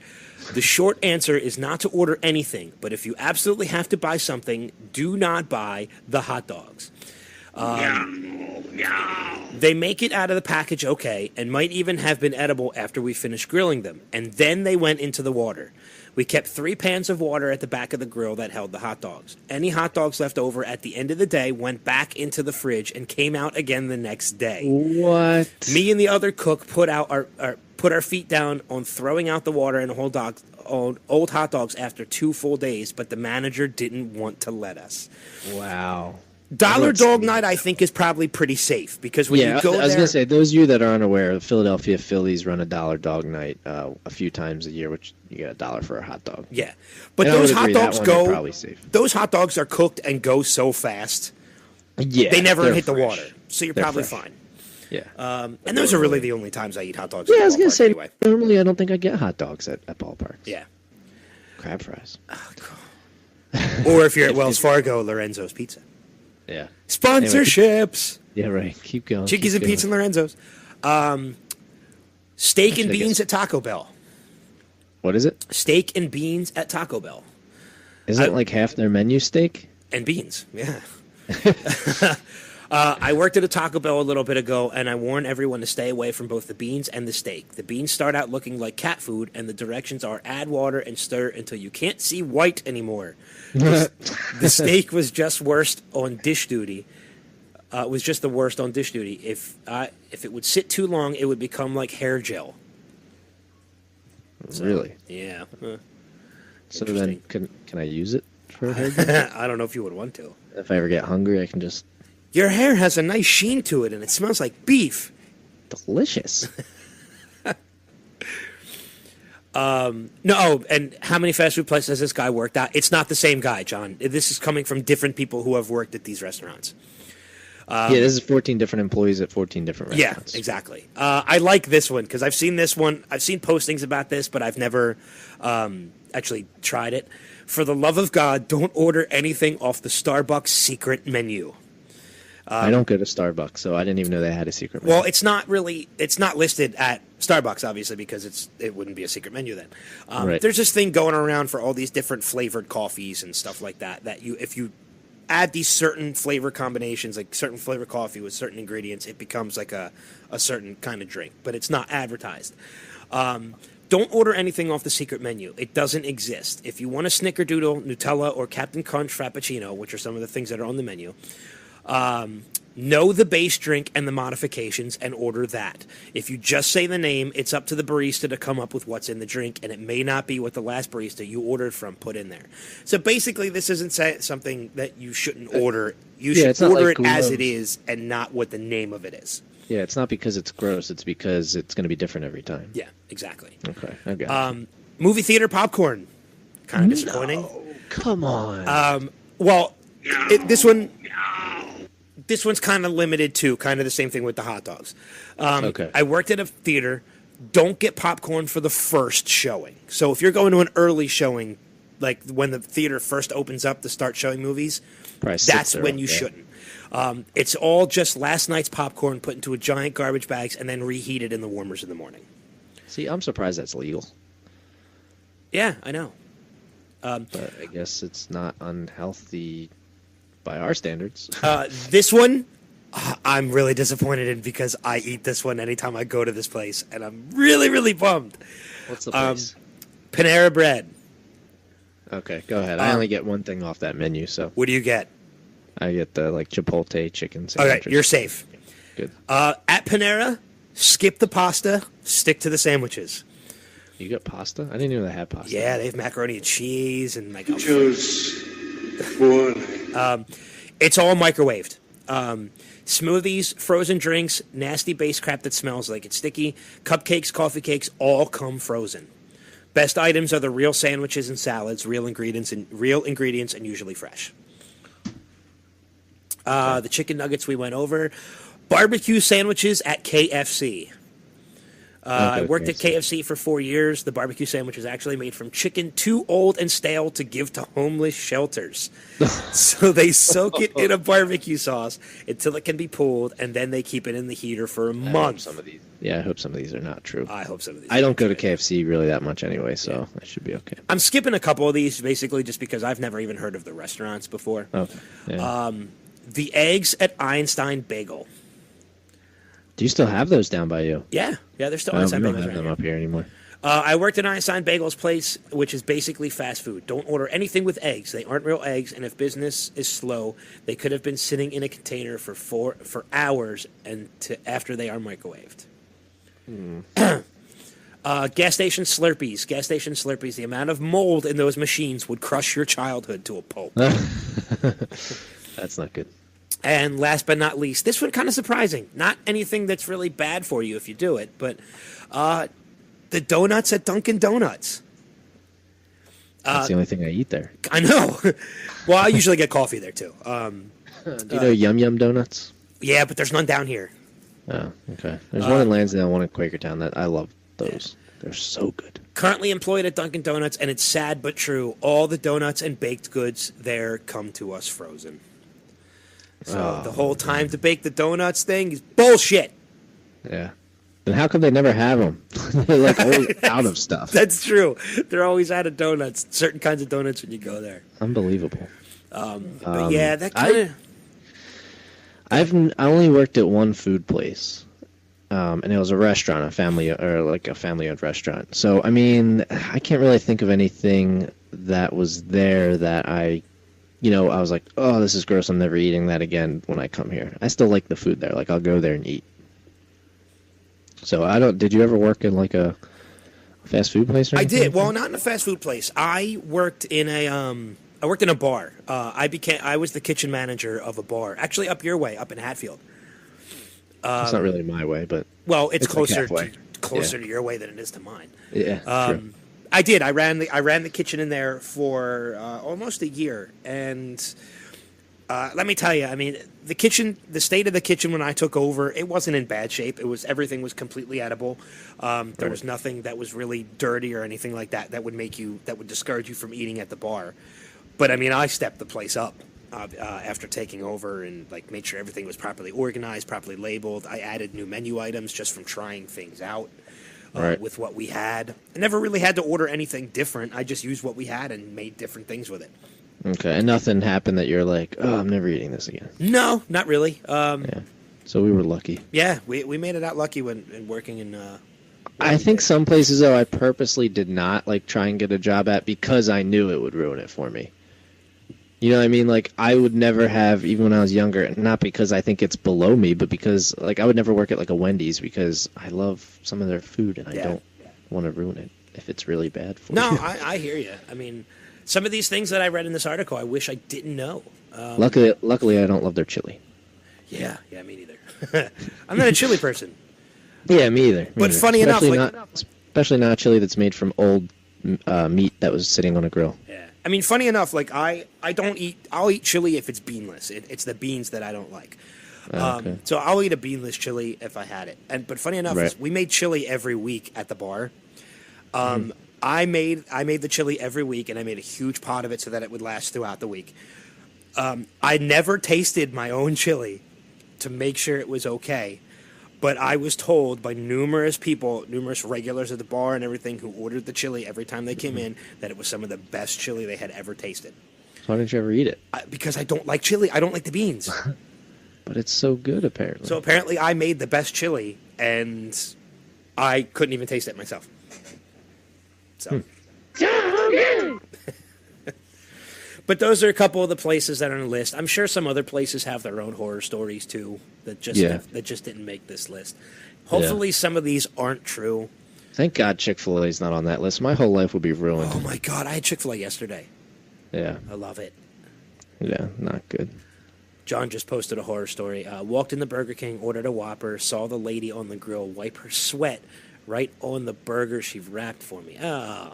The short answer is not to order anything, but if you absolutely have to buy something, do not buy the hot dogs. They make it out of the package okay and might even have been edible after we finished grilling them, and then they went into the water. We kept 3 pans of water at the back of the grill that held the hot dogs. Any hot dogs left over at the end of the day went back into the fridge and came out again the next day. What? Me and the other cook put our feet down on throwing out the water and old hot dogs after 2 full days, but the manager didn't want to let us. Wow. Dollar That's- Dog Night, I think, is probably pretty safe because when Yeah, you go I was there, going to say, those of you that are unaware, the Philadelphia Phillies run a Dollar Dog Night a few times a year, which you get $1 for a hot dog. yeah, but And I those would hot agree, that dogs one they're go. probably safe. Those hot dogs are cooked and go so fast. Yeah, They never they're hit the fresh. water, so you're They're probably fresh. fine. Yeah. And those are really the only times I eat hot dogs. Yeah, at I was the going ballpark to say, anyway. normally I don't think I get hot dogs at ballparks. Yeah. Crab fries. Or if you're at Wells Fargo, Lorenzo's Pizza. Yeah. Sponsorships. Yeah, right. Keep going. Chickies keep and Pizza and going. Lorenzo's. Steak and Actually, I beans guess- at Taco Bell. What is it? Steak and beans at Taco Bell. Isn't like half their menu steak? And beans, yeah. I worked at a Taco Bell a little bit ago, and I warn everyone to stay away from both the beans and the steak. The beans start out looking like cat food, and the directions are add water and stir until you can't see white anymore. The steak was just worst on dish duty. Was just the worst on dish duty. If it would sit too long, it would become like hair gel. Really? Yeah. So then, can I use it for hair grease? I don't know if you would want to. If I ever get hungry, I can just... Your hair has a nice sheen to it, and it smells like beef. Delicious. No, and how many fast food places has this guy worked at? It's not the same guy, John. This is coming from different people who have worked at these restaurants. Yeah, this is 14 different employees at 14 different restaurants. Yeah, exactly. I like this one because I've seen this one. I've seen postings about this, but I've never actually tried it. For the love of God, don't order anything off the Starbucks secret menu. I don't go to Starbucks, so I didn't even know they had a secret menu. Well, it's not listed at Starbucks, obviously, because it wouldn't be a secret menu then. Right. There's this thing going around for all these different flavored coffees and stuff like that, if you add these certain flavor combinations, like certain flavor coffee with certain ingredients, it becomes like a certain kind of drink, but it's not advertised. Don't order anything off the secret menu. It doesn't exist. If you want a Snickerdoodle, Nutella, or Captain Crunch Frappuccino, which are some of the things that are on the menu, know the base drink and the modifications and order that. If you just say the name, it's up to the barista to come up with what's in the drink, and it may not be what the last barista you ordered from put in there. So basically, this isn't something that you shouldn't order. You should order it as it is and not what the name of it is. Yeah, it's not because it's gross. It's because it's going to be different every time. Yeah, exactly. Okay, I got it. Movie theater popcorn. Kind of disappointing. No, come on. This one's kind of limited too. Kind of the same thing with the hot dogs. Okay. I worked at a theater. Don't get popcorn for the first showing. So if you're going to an early showing, like when the theater first opens up to start showing movies, that's when you shouldn't. It's all just last night's popcorn put into a giant garbage bags and then reheated in the warmers in the morning. See, I'm surprised that's legal. Yeah, I know. But I guess it's not unhealthy by our standards. This one, I'm really disappointed in because I eat this one anytime I go to this place, and I'm really, really bummed. What's the place? Panera Bread. Okay, go ahead. I only get one thing off that menu, so. What do you get? I get the Chipotle chicken sandwich. Okay, you're safe. Good. At Panera, skip the pasta, stick to the sandwiches. You got pasta? I didn't know they had pasta. Yeah, they have macaroni and cheese and like. Choose one. It's all microwaved. Smoothies, frozen drinks, nasty base crap that smells like it's sticky, cupcakes, coffee cakes, all come frozen. Best items are the real sandwiches and salads, real ingredients and usually fresh. The chicken nuggets we went over. Barbecue sandwiches at KFC. I worked at KFC for 4 years. The barbecue sandwich is actually made from chicken too old and stale to give to homeless shelters. So they soak it in a barbecue sauce until it can be pulled, and then they keep it in the heater for a month. I hope some of these are not true. I hope some of these. I don't go to KFC really that much anyway, so I should be okay. I'm skipping a couple of these basically just because I've never even heard of the restaurants before. Okay. Yeah. The eggs at Einstein Bagel. Do you still have those down by you? Yeah, they're still We Einstein don't Bagels have right them here. up here anymore. I worked at Einstein Bagel's place, which is basically fast food. Don't order anything with eggs. They aren't real eggs, and if business is slow, they could have been sitting in a container for hours and after they are microwaved. Gas station Slurpees. The amount of mold in those machines would crush your childhood to a pulp. That's not good. And last but not least, this one kind of surprising. Not anything that's really bad for you if you do it, but the donuts at Dunkin' Donuts. That's the only thing I eat there. I know. Well, I usually get coffee there too. Do you know Yum Yum Donuts? Yeah, but there's none down here. Oh, okay. There's one in Lansdale, one in Quakertown. That I love those. They're so good. Currently employed at Dunkin' Donuts, and it's sad but true. All the donuts and baked goods there come to us frozen. So the whole time to bake the donuts thing is bullshit. Yeah. Then how come they never have them? They're like always out of stuff. That's true. They're always out of donuts. Certain kinds of donuts when you go there. Unbelievable. But yeah, that kind of. I only worked at one food place, and it was a restaurant, a family-owned restaurant. So I mean, I can't really think of anything that was there that I was like, oh, this is gross. I'm never eating that again when I come here. I still like the food there. Like I'll go there and eat. So did you ever work in like a fast food place or anything? I did. Well, not in a fast food place. I worked in a I worked in a bar. I was the kitchen manager of a bar, actually up your way, up in Hatfield. It's not really my way, but well, it's closer like to your way than it is to mine. Yeah, true. I did. I ran the kitchen in there for almost a year, and let me tell you, I mean, the state of the kitchen when I took over, it wasn't in bad shape. Everything was completely edible. There was nothing that was really dirty or anything like that that would discourage you from eating at the bar. But I mean, I stepped the place up after taking over and like made sure everything was properly organized, properly labeled. I added new menu items just from trying things out with what we had. I never really had to order anything different. I just used what we had and made different things with it. Okay, and nothing happened that you're like, oh, I'm never eating this again. No, not really. Yeah. So we were lucky. Yeah, we made it out lucky when working in. I think some places though I purposely did not like try and get a job at because I knew it would ruin it for me. You know what I mean? Like, I would never have, even when I was younger, not because I think it's below me, but because, like, I would never work at, like, a Wendy's because I love some of their food and I don't want to ruin it if it's really bad for you. No, I hear you. I mean, some of these things that I read in this article, I wish I didn't know. Luckily, I don't love their chili. Yeah, me neither. I'm not a chili person. Yeah, me either. But funny enough, especially not chili that's made from old meat that was sitting on a grill. Yeah. I mean, funny enough, like I'll eat chili if it's beanless. It's the beans that I don't like. Okay. So I'll eat a beanless chili if I had it. But funny enough, we made chili every week at the bar. I made the chili every week, and I made a huge pot of it so that it would last throughout the week. I never tasted my own chili to make sure it was okay. But I was told by numerous people, numerous regulars at the bar and everything who ordered the chili every time they came in, that it was some of the best chili they had ever tasted. So why didn't you ever eat it? Because I don't like chili. I don't like the beans. But it's so good, apparently. So apparently I made the best chili, and I couldn't even taste it myself. So. But those are a couple of the places that are on the list. I'm sure some other places have their own horror stories, too, that just didn't make this list. Hopefully some of these aren't true. Thank God Chick-fil-A is not on that list. My whole life would be ruined. Oh, my God. I had Chick-fil-A yesterday. Yeah. I love it. Yeah, not good. John just posted a horror story. Walked in the Burger King, ordered a Whopper, saw the lady on the grill wipe her sweat right on the burger she wrapped for me.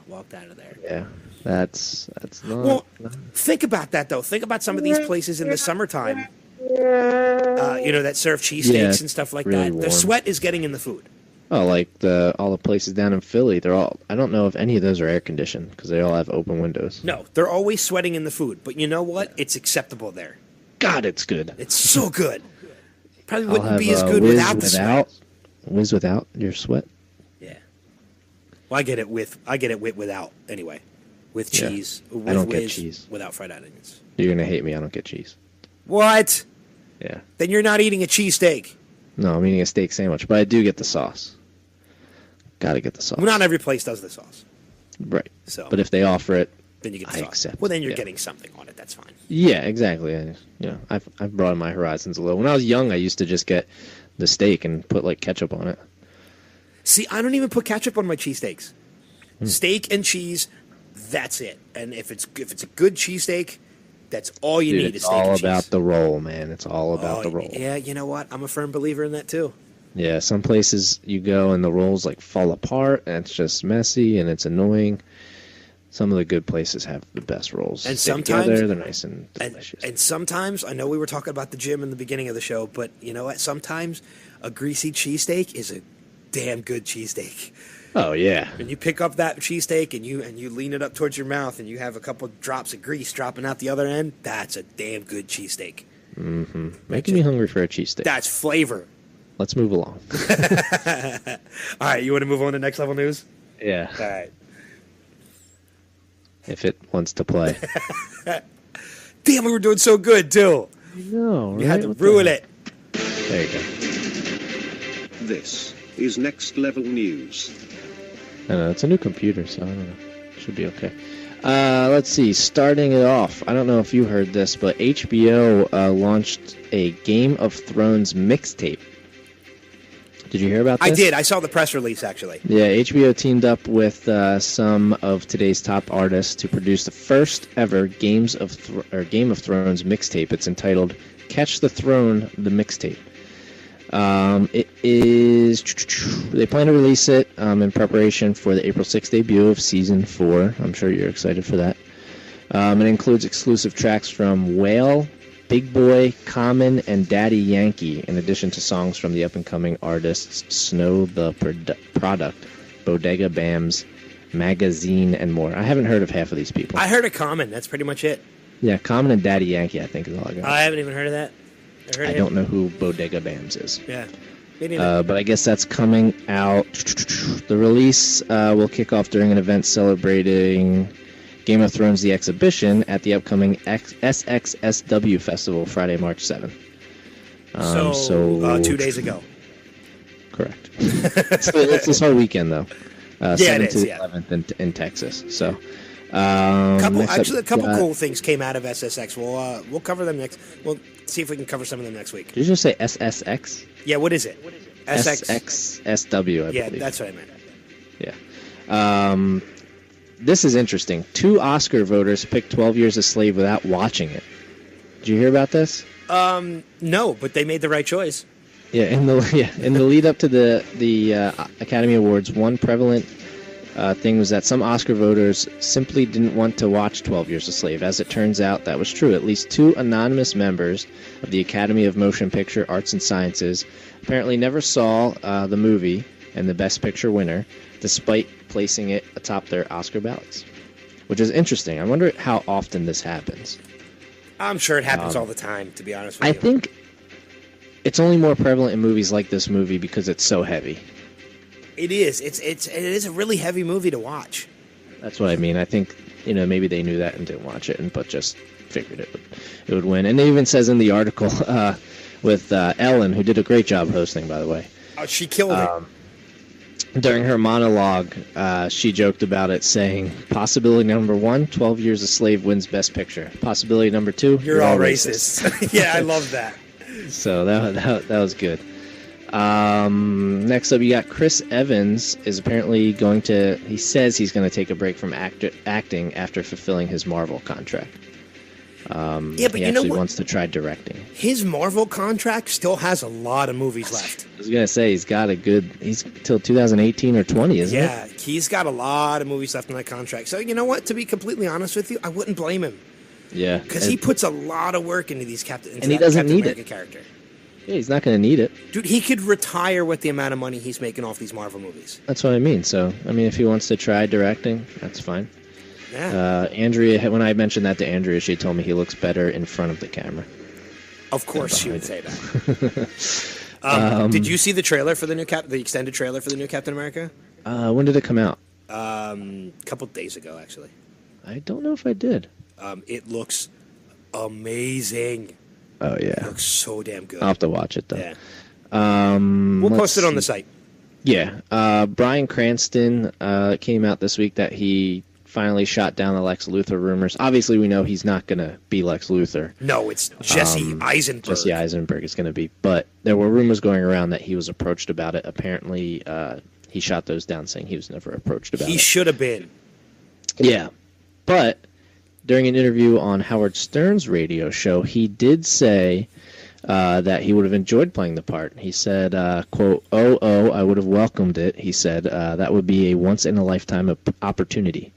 Walked out of there. Yeah. That's not... Well, think about that, though. Think about some of these places in the summertime, that serve cheesesteaks and stuff like really that. Warm. The sweat is getting in the food. Oh, like all the places down in Philly, they're all... I don't know if any of those are air-conditioned, because they all have open windows. No, they're always sweating in the food. But you know what? It's acceptable there. God, it's good. It's so good. Probably wouldn't be as good without the sweat. Whiz without your sweat? Yeah. Well, I get it without, anyway. With cheese. With I don't get cheese. Without fried onions. You're going to hate me. I don't get cheese. What? Yeah. Then you're not eating a cheesesteak. No, I'm eating a steak sandwich, but I do get the sauce. Gotta get the sauce. Well, not every place does the sauce. Right. So, but if they offer it, then you get the I sauce. accept. Well, then you're getting something on it. That's fine. Yeah, exactly. I've broadened my horizons a little. When I was young, I used to just get the steak and put like ketchup on it. See, I don't even put ketchup on my cheesesteaks. Steak and cheese, that's it. And if it's a good cheesesteak, that's all you need. It's is steak and cheese. all about the roll, man. It's all about the roll. Yeah, you know what? I'm a firm believer in that too. Yeah, some places you go and the rolls like fall apart and it's just messy and it's annoying. Some of the good places have the best rolls. And sometimes they're nice and delicious. And sometimes, I know we were talking about the gym in the beginning of the show, but you know what? Sometimes a greasy cheesesteak is a damn good cheesesteak. Oh yeah. And you pick up that cheesesteak and you lean it up towards your mouth and you have a couple drops of grease dropping out the other end. That's a damn good cheesesteak. Mm-hmm. Making me hungry for a cheesesteak. That's flavor. Let's move along. All right, you want to move on to next level news? Yeah. All right. If it wants to play. Damn, we were doing so good too. No, right? You had to ruin it. There you go. This is next level news. I know, it's a new computer, so I don't know. Should be okay. Let's see. Starting it off, I don't know if you heard this, but HBO launched a Game of Thrones mixtape. Did Did you hear about this? I did. I saw the press release, actually. Yeah, HBO teamed up with some of today's top artists to produce the first ever Game of Thrones mixtape. It's entitled Catch the Throne, the Mixtape. It is... They plan to release it in preparation for the April 6th debut of Season 4. I'm sure you're excited for that. It includes exclusive tracks from Whale, Big Boy, Common, and Daddy Yankee, in addition to songs from the up-and-coming artists Snow the Product, Bodega Bams, Magazine, and more. I haven't heard of half of these people. I heard of Common. That's pretty much it. Yeah, Common and Daddy Yankee, I think, is all I got. I haven't even heard of that. I don't know who Bodega Bams is. Yeah. But I guess that's coming out. The release will kick off during an event celebrating Game of Thrones The Exhibition at the upcoming SXSW Festival, Friday, March 7th. So 2 days ago. Correct. It's this whole weekend, though. 7th to the 11th in Texas. So, a couple cool things came out of SSX. We'll cover them next. We'll see if we can cover some of them next week. Did you just say SSX? Yeah, what is it? SXSW, I believe. Yeah, that's what I meant. Yeah. This is interesting. 2 Oscar voters picked 12 Years a Slave without watching it. Did you hear about this? No, but they made the right choice. Yeah, in the lead up to the Academy Awards, one prevalent thing was that some Oscar voters simply didn't want to watch 12 Years a Slave. As it turns out, that was true. At least 2 anonymous members of the Academy of Motion Picture Arts and Sciences apparently never saw the movie and the Best Picture winner, despite placing it atop their Oscar ballots, which is interesting. I wonder how often this happens. I'm sure it happens all the time, to be honest with you. I think it's only more prevalent in movies like this movie because it's so heavy. It is. It is a really heavy movie to watch. That's what I mean. I think maybe they knew that and didn't watch it, but just figured it would win. And it even says in the article with Ellen, who did a great job hosting, by the way. Oh, she killed it. During her monologue, she joked about it, saying, possibility number 1, 12 Years a Slave wins Best Picture. Possibility number 2, you're all racist. Yeah, I love that. So that was good. Next up, you got Chris Evans is apparently he says he's going to take a break from acting after fulfilling his Marvel contract. But he actually wants to try directing. His Marvel contract still has a lot of movies left. I was going to say, he's till 2018 or 20, isn't it? Yeah, he's got a lot of movies left on that contract. So, you know what? To be completely honest with you, I wouldn't blame him. Yeah. Because he puts a lot of work into these Captain America character. Yeah, he's not going to need it. Dude, he could retire with the amount of money he's making off these Marvel movies. That's what I mean. So, if he wants to try directing, that's fine. Yeah. Andrea, when I mentioned that to Andrea, she told me he looks better in front of the camera. Of course she would say that. Did you see the trailer for the extended trailer for the new Captain America? When did it come out? A couple days ago, actually. I don't know if I did. It looks amazing. Oh, yeah. It looks so damn good. I'll have to watch it, though. Yeah. We'll post it on the site. Yeah. Bryan Cranston came out this week that he finally shot down the Lex Luthor rumors. Obviously, we know he's not going to be Lex Luthor. No, it's Jesse Eisenberg. Jesse Eisenberg is going to be. But there were rumors going around that he was approached about it. Apparently, he shot those down, saying he was never approached about it. He should have been. Yeah. But during an interview on Howard Stern's radio show, he did say that he would have enjoyed playing the part. He said, quote, I would have welcomed it. He said, that would be a once-in-a-lifetime opportunity.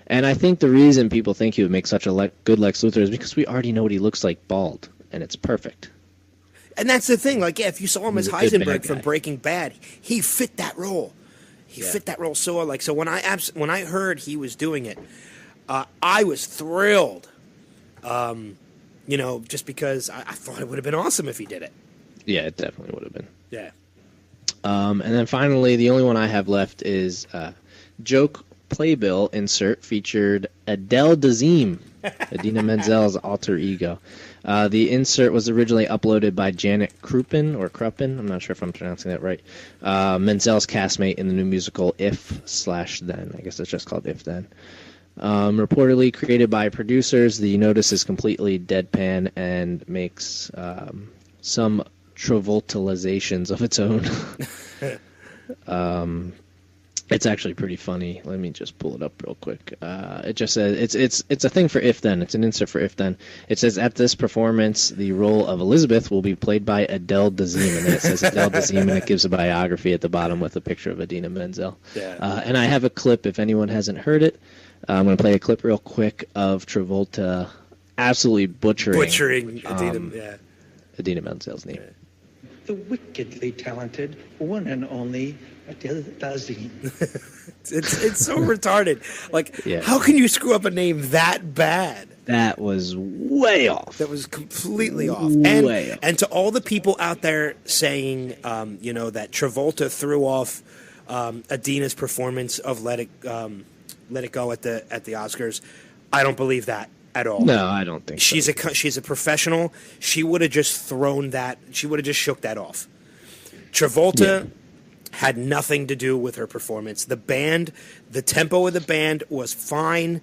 And I think the reason people think he would make such a good Lex Luthor is because we already know what he looks like bald, and it's perfect. And that's the thing. Like, yeah, if you saw him as Heisenberg from Breaking Bad, he fit that role. He fit that role so well. Like, so when I heard he was doing it, I was thrilled. Just because I thought it would have been awesome if he did it. Yeah, it definitely would have been. Yeah. And then finally, the only one I have left is Joke Playbill insert featured Adele Dazeem, Idina Menzel's alter ego. The insert was originally uploaded by Janet Kruppen, I'm not sure if I'm pronouncing that right, Menzel's castmate in the new musical If/Then. I guess it's just called If Then. Reportedly created by producers, the notice is completely deadpan and makes some Travoltalizations of its own. It's actually pretty funny. Let me just pull it up real quick. It just says it's a thing for if then. It's an insert for if then. It says at this performance, the role of Elizabeth will be played by Adele Dazeem, and then it says Adele Dazeem, and it gives a biography at the bottom with a picture of Idina Menzel. Yeah. And I have a clip if anyone hasn't heard it. I'm going to play a clip real quick of Travolta absolutely butchering Idina Menzel's name. The wickedly talented one and only Adele Dazeem. It's so retarded. Like, how can you screw up a name that bad? That was way off. That was completely off. Way off. And to all the people out there saying, that Travolta threw off Idina's performance of Let It Go at the Oscars, I don't believe that at all. No, I don't think she's a professional. She would have just thrown that. She would have just shook that off. Travolta had nothing to do with her performance. The band, the tempo of the band was fine.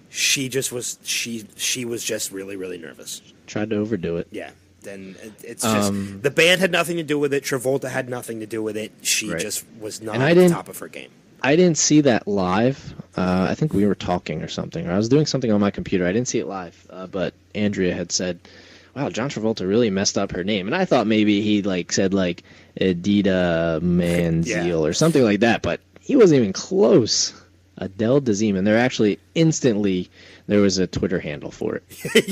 She just was. She was just really, really nervous. Tried to overdo it. Yeah. Then it's just the band had nothing to do with it. Travolta had nothing to do with it. She just was not at the top of her game. I didn't see that live. I think we were talking or something, or I was doing something on my computer. I didn't see it live, but Andrea had said, "Wow, John Travolta really messed up her name," and I thought maybe he said Idina Menzel or something like that, but he wasn't even close. Adele Dazeem, and there was a Twitter handle for it.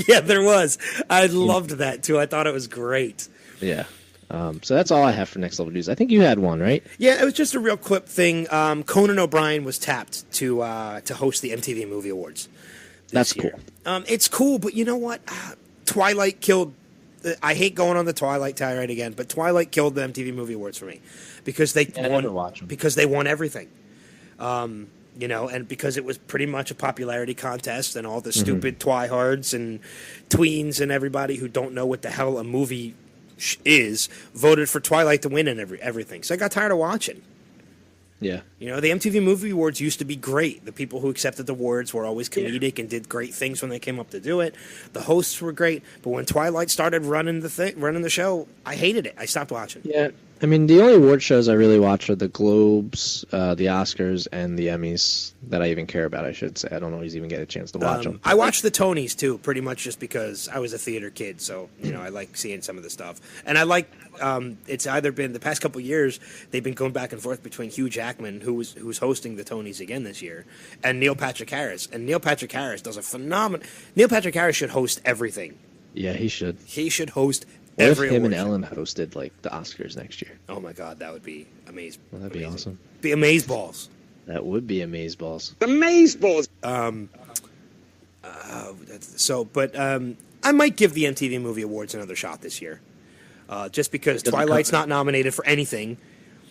Yeah, there was. I loved that too. I thought it was great. Yeah. So that's all I have for Next Level News. I think you had one, right? Yeah, it was just a real quick thing. Conan O'Brien was tapped to host the MTV Movie Awards. That's cool. It's cool, but you know what? Twilight killed. I hate going on the Twilight tirade again, but Twilight killed the MTV Movie Awards for me because they won everything. And because it was pretty much a popularity contest, and all the stupid twihards and tweens and everybody who don't know what the hell a movie is voted for Twilight to win and everything. So I got tired of watching. Yeah. The MTV Movie Awards used to be great. The people who accepted the awards were always comedic and did great things when they came up to do it. The hosts were great, but when Twilight started running the show, I hated it. I stopped watching. Yeah. I mean, the only award shows I really watch are the Globes, the Oscars, and the Emmys that I even care about, I should say. I don't always even get a chance to watch them. I watch the Tonys, too, pretty much just because I was a theater kid, so, I like seeing some of the stuff. And I like, it's either been, the past couple of years, they've been going back and forth between Hugh Jackman, who's hosting the Tonys again this year, and Neil Patrick Harris. And Neil Patrick Harris does a phenomenal... Neil Patrick Harris should host everything. Yeah, he should. He should host What every if him award and show. Ellen hosted the Oscars next year? Oh my God, that would be amazing. Well, that'd be awesome. Be amazeballs. That would be amazeballs. Amazeballs. I might give the MTV Movie Awards another shot this year, just because Twilight's not nominated for anything,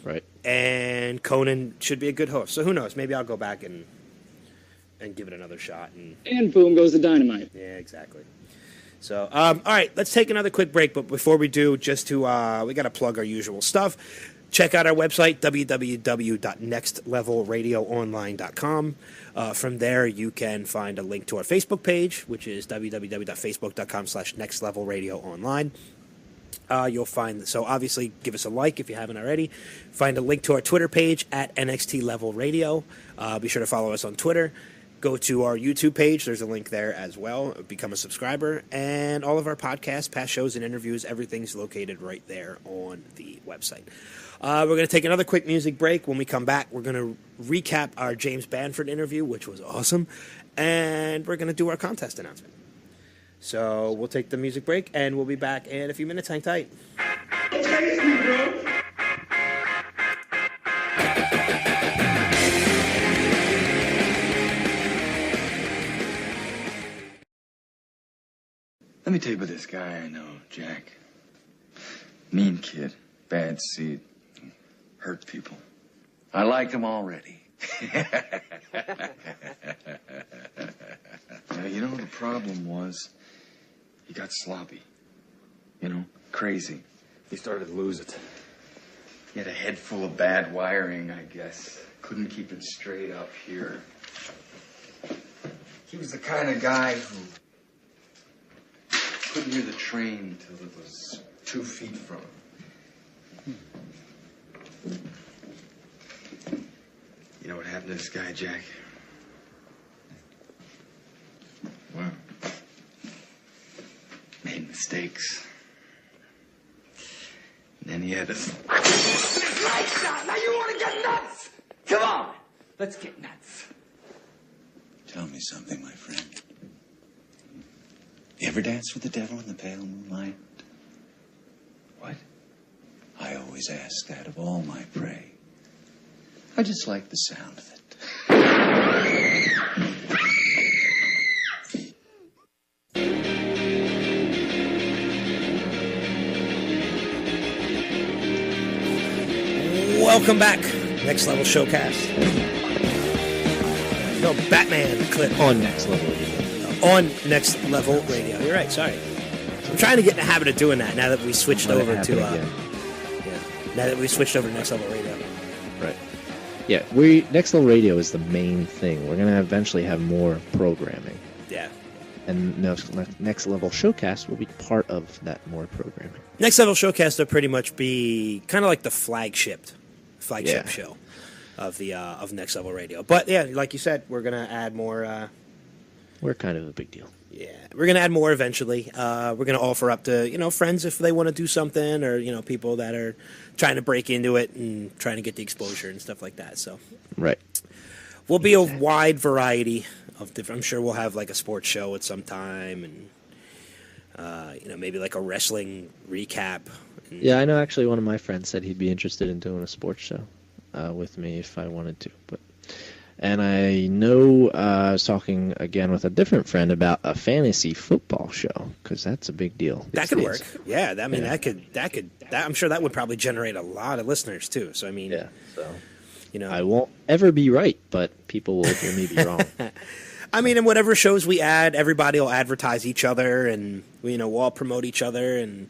right? And Conan should be a good host. So who knows? Maybe I'll go back and give it another shot. And boom goes the dynamite. Yeah, exactly. So, all right, let's take another quick break. But before we do, we got to plug our usual stuff. Check out our website, www.nextlevelradioonline.com. From there, you can find a link to our Facebook page, which is www.facebook.com/nextlevelradioonline. You'll find, so obviously give us a like if you haven't already. Find a link to our Twitter page at NXT Level Radio. Be sure to follow us on Twitter. Go to our YouTube page. There's a link there as well. Become a subscriber. And all of our podcasts, past shows, and interviews, everything's located right there on the website. We're going to take another quick music break. When we come back, we're going to recap our James Bamford interview, which was awesome. And we're going to do our contest announcement. So we'll take the music break, and we'll be back in a few minutes. Hang tight. Let me tell you about this guy I know, Jack. Mean kid, bad seed, hurt people. I like him already. You know, the problem was he got sloppy. Crazy. He started to lose it. He had a head full of bad wiring, I guess. Couldn't keep it straight up here. He was the kind of guy who couldn't hear the train till it was 2 feet from him. You know what happened to this guy, Jack? What? Made mistakes. And then he had to... Lights out! Now you want to get nuts! Come on! Let's get nuts. Tell me something, my friend. You ever dance with the devil in the pale moonlight? What? I always ask that of all my prey. I just like the sound of it. Welcome back. Next Level Showcast. No, Batman clip. On Next Level Radio. On Next Level Radio. You're right, sorry. I'm trying to get in the habit of doing that now that we switched over to now that we switched over to Next Level Radio. Right. Yeah, Next Level Radio is the main thing. We're gonna eventually have more programming. Yeah. And Next Level Showcast will be part of that more programming. Next Level Showcast will pretty much be kind of like the flagship show of Next Level Radio. But yeah, like you said, we're gonna add more. We're kind of a big deal. Yeah, we're gonna add more eventually. We're gonna offer up to friends if they want to do something, or people that are trying to break into it and trying to get the exposure and stuff like that. So right, we'll be a wide variety of different. I'm sure we'll have like a sports show at some time, and maybe like a wrestling recap. Yeah, I know. Actually, one of my friends said he'd be interested in doing a sports show with me if I wanted to. And I know I was talking again with a different friend about a fantasy football show because that's a big deal. That could work. Yeah, that could. I'm sure that would probably generate a lot of listeners too. So I mean, yeah. So I won't ever be right, but people will hear me be wrong. I mean, in whatever shows we add, everybody will advertise each other, and we'll all promote each other, and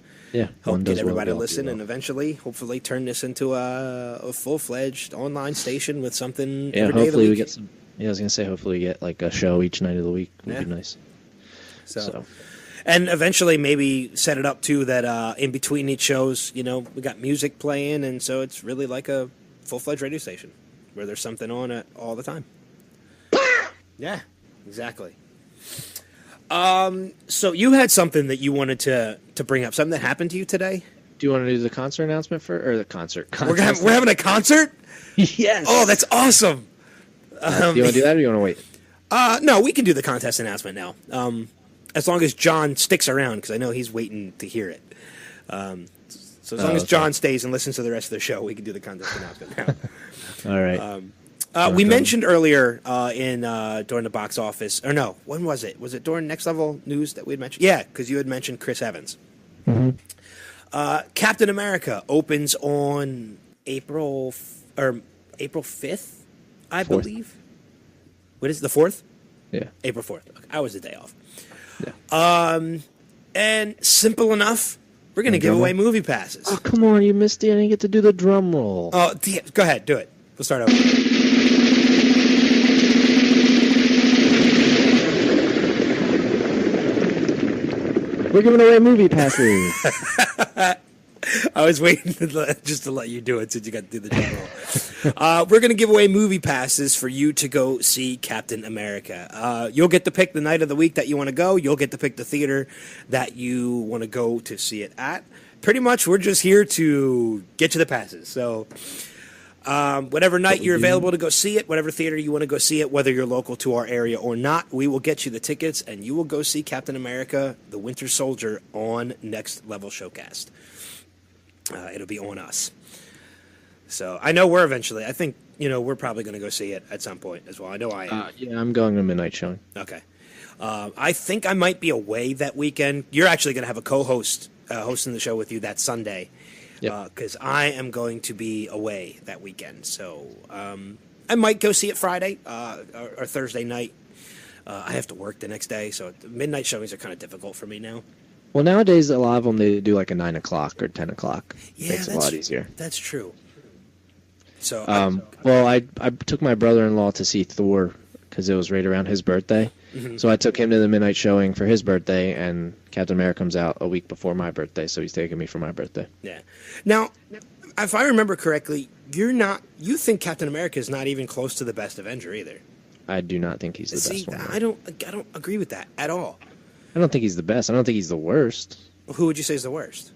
hope get everybody to listen, and eventually, hopefully, turn this into a full-fledged online station with something. Yeah, every day hopefully of the week. we get some. Yeah, I was gonna say hopefully we get like a show each night of the week. Would be nice. So, and eventually maybe set it up too that in between each shows, we got music playing, and so it's really like a full-fledged radio station where there's something on it all the time. Yeah. Exactly. So you had something that you wanted to bring up, something that happened to you today? Do you want to do the concert announcement or the concert? We're having a concert? Yes. Oh, that's awesome. Do you want to do that, or do you want to wait? No, we can do the contest announcement now. As long as John sticks around, because I know he's waiting to hear it. So as long as John stays and listens to the rest of the show, we can do the contest announcement now. All right. We mentioned earlier during the box office, or no, when was it? Was it during Next Level News that we had mentioned? Yeah, because you had mentioned Chris Evans. Mm-hmm. Captain America opens on April 5th, I believe. What is it, the 4th? Yeah. April 4th. Okay, I was the day off. Yeah. And simple enough, we're going to give away movie passes. Oh, come on, you missed it. I didn't get to do the drum roll. Oh, go ahead, do it. We'll start over. We're giving away movie passes. I was waiting just to let you do it since you got to do the drum roll. We're going to give away movie passes for you to go see Captain America. You'll get to pick the night of the week that you want to go. You'll get to pick the theater that you want to go to see it at. Pretty much, we're just here to get you the passes. So whatever night you're available to go see it, whatever theater you want to go see it, whether you're local to our area or not, we will get you the tickets, and you will go see Captain America, the Winter Soldier, on Next Level Showcast. It'll be on us. So I know we're eventually, I think, we're probably going to go see it at some point as well. I know I am. Yeah, I'm going to midnight showing. Okay. I think I might be away that weekend. You're actually going to have a co-host hosting the show with you that Sunday. Because I am going to be away that weekend. So I might go see it Friday or Thursday night. I have to work the next day, so midnight showings are kind of difficult for me now. Well, nowadays, a lot of them, they do like a 9 o'clock or 10 o'clock. Yeah, makes it a lot easier. That's true. So, I took my brother-in-law to see Thor because it was right around his birthday. Mm-hmm. So I took him to the midnight showing for his birthday, and Captain America comes out a week before my birthday, so he's taking me for my birthday. Yeah. Now, if I remember correctly, you think Captain America is not even close to the best Avenger either. I do not think he's the best one. I don't agree with that at all. I don't think he's the best. I don't think he's the worst. Who would you say is the worst?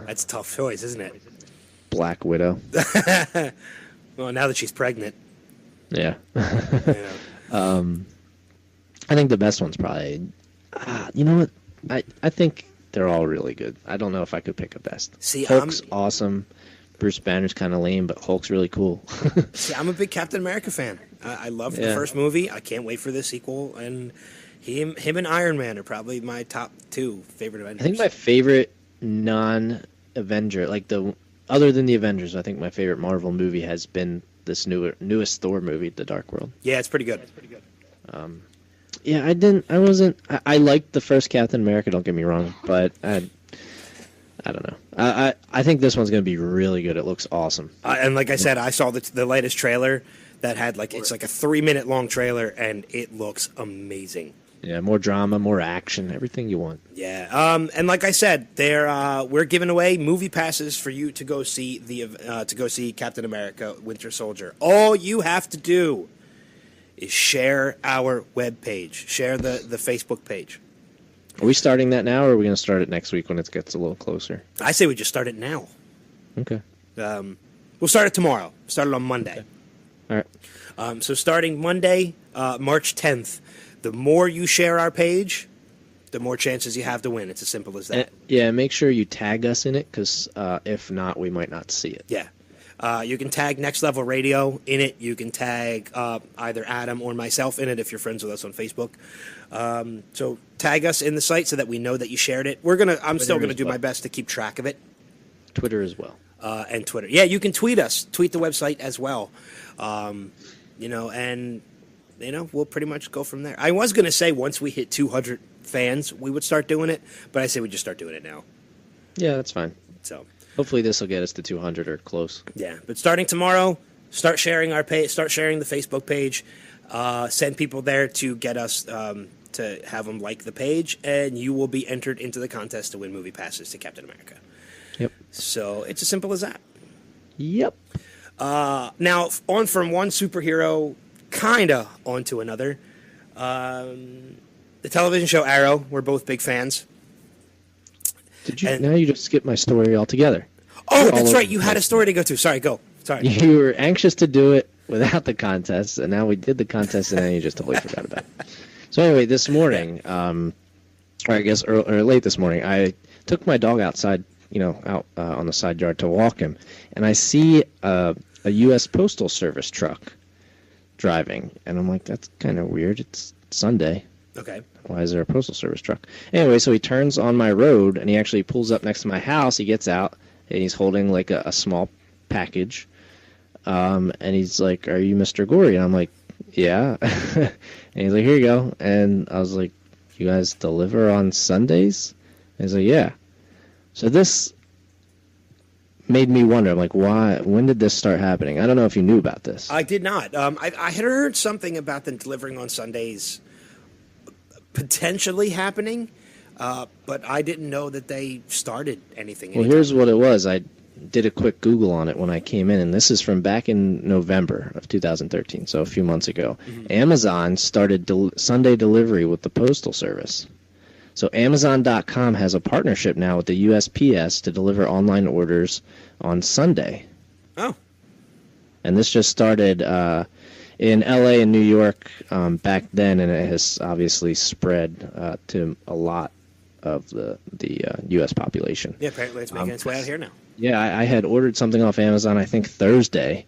That's a tough choice, isn't it? Black Widow. Well, now that she's pregnant. Yeah. I think the best one's probably... you know what? I think they're all really good. I don't know if I could pick a best. See, Hulk's awesome. Bruce Banner's kind of lame, but Hulk's really cool. See, I'm a big Captain America fan. I loved the first movie. I can't wait for the sequel. And him and Iron Man are probably my top 2 favorite Avengers. I think my favorite non-Avenger, other than the Avengers, I think my favorite Marvel movie has been this newest Thor movie, The Dark World. Yeah, it's pretty good. Yeah, I liked the first Captain America, don't get me wrong, but I don't know. I think this one's going to be really good. It looks awesome. And like I said, I saw the latest trailer that had it's like a 3-minute long trailer, and it looks amazing. Yeah, more drama, more action, everything you want. Yeah, and like I said, we're giving away movie passes for you to go see Captain America: Winter Soldier. All you have to do is share our webpage, share the Facebook page. Are we starting that now, or are we going to start it next week when it gets a little closer? I say we just start it now. Okay. We'll start it tomorrow. Start it on Monday. Okay. All right. So starting Monday, March 10th, the more you share our page, the more chances you have to win. It's as simple as that. Yeah, make sure you tag us in it, because if not, we might not see it. Yeah. You can tag Next Level Radio in it. You can tag either Adam or myself in it if you're friends with us on Facebook. So tag us in the site so that we know that you shared it. I'm still gonna do my best to keep track of it. Twitter as well. And Twitter. Yeah, you can tweet us. Tweet the website as well. We'll pretty much go from there. I was gonna say once we hit 200 fans, we would start doing it, but I say we just start doing it now. Yeah, that's fine. So hopefully this will get us to 200 or close. Yeah, but starting tomorrow, start sharing our page, start sharing the Facebook page, send people there to get us to have them like the page, and you will be entered into the contest to win movie passes to Captain America. Yep. So it's as simple as that. Yep. Now, on from one superhero, kinda onto another. The television show Arrow, we're both big fans. Now you just skipped my story altogether. Oh, that's right. You had a story to go to. Sorry, go. Sorry. You were anxious to do it without the contest, and now we did the contest, and then you just totally forgot about it. So anyway, this morning, or I guess or late this morning, I took my dog outside, out on the side yard to walk him, and I see a U.S. Postal Service truck driving, and I'm like, that's kind of weird. It's Sunday. Okay. Why is there a Postal Service truck? Anyway, so he turns on my road, and he actually pulls up next to my house. He gets out, and he's holding like a small package. And he's like, "Are you Mr. Gorey?" And I'm like, "Yeah." And he's like, "Here you go." And I was like, "You guys deliver on Sundays?" And he's like, "Yeah." So this made me wonder. I'm like, why? When did this start happening? I don't know if you knew about this. I did not. I had heard something about them delivering on Sundays potentially happening, but I didn't know that they started anything. Well, here's what it was. I did a quick Google on it when I came in, and this is from back in November of 2013, so a few months ago. Mm-hmm. Amazon started Sunday delivery with the Postal Service. So Amazon.com has a partnership now with the USPS to deliver online orders on Sunday. Oh. And this just started in LA and New York back then, and it has obviously spread to a lot of the U.S. population. Yeah, apparently it's making its way out here now. Yeah, I had ordered something off Amazon, I think Thursday,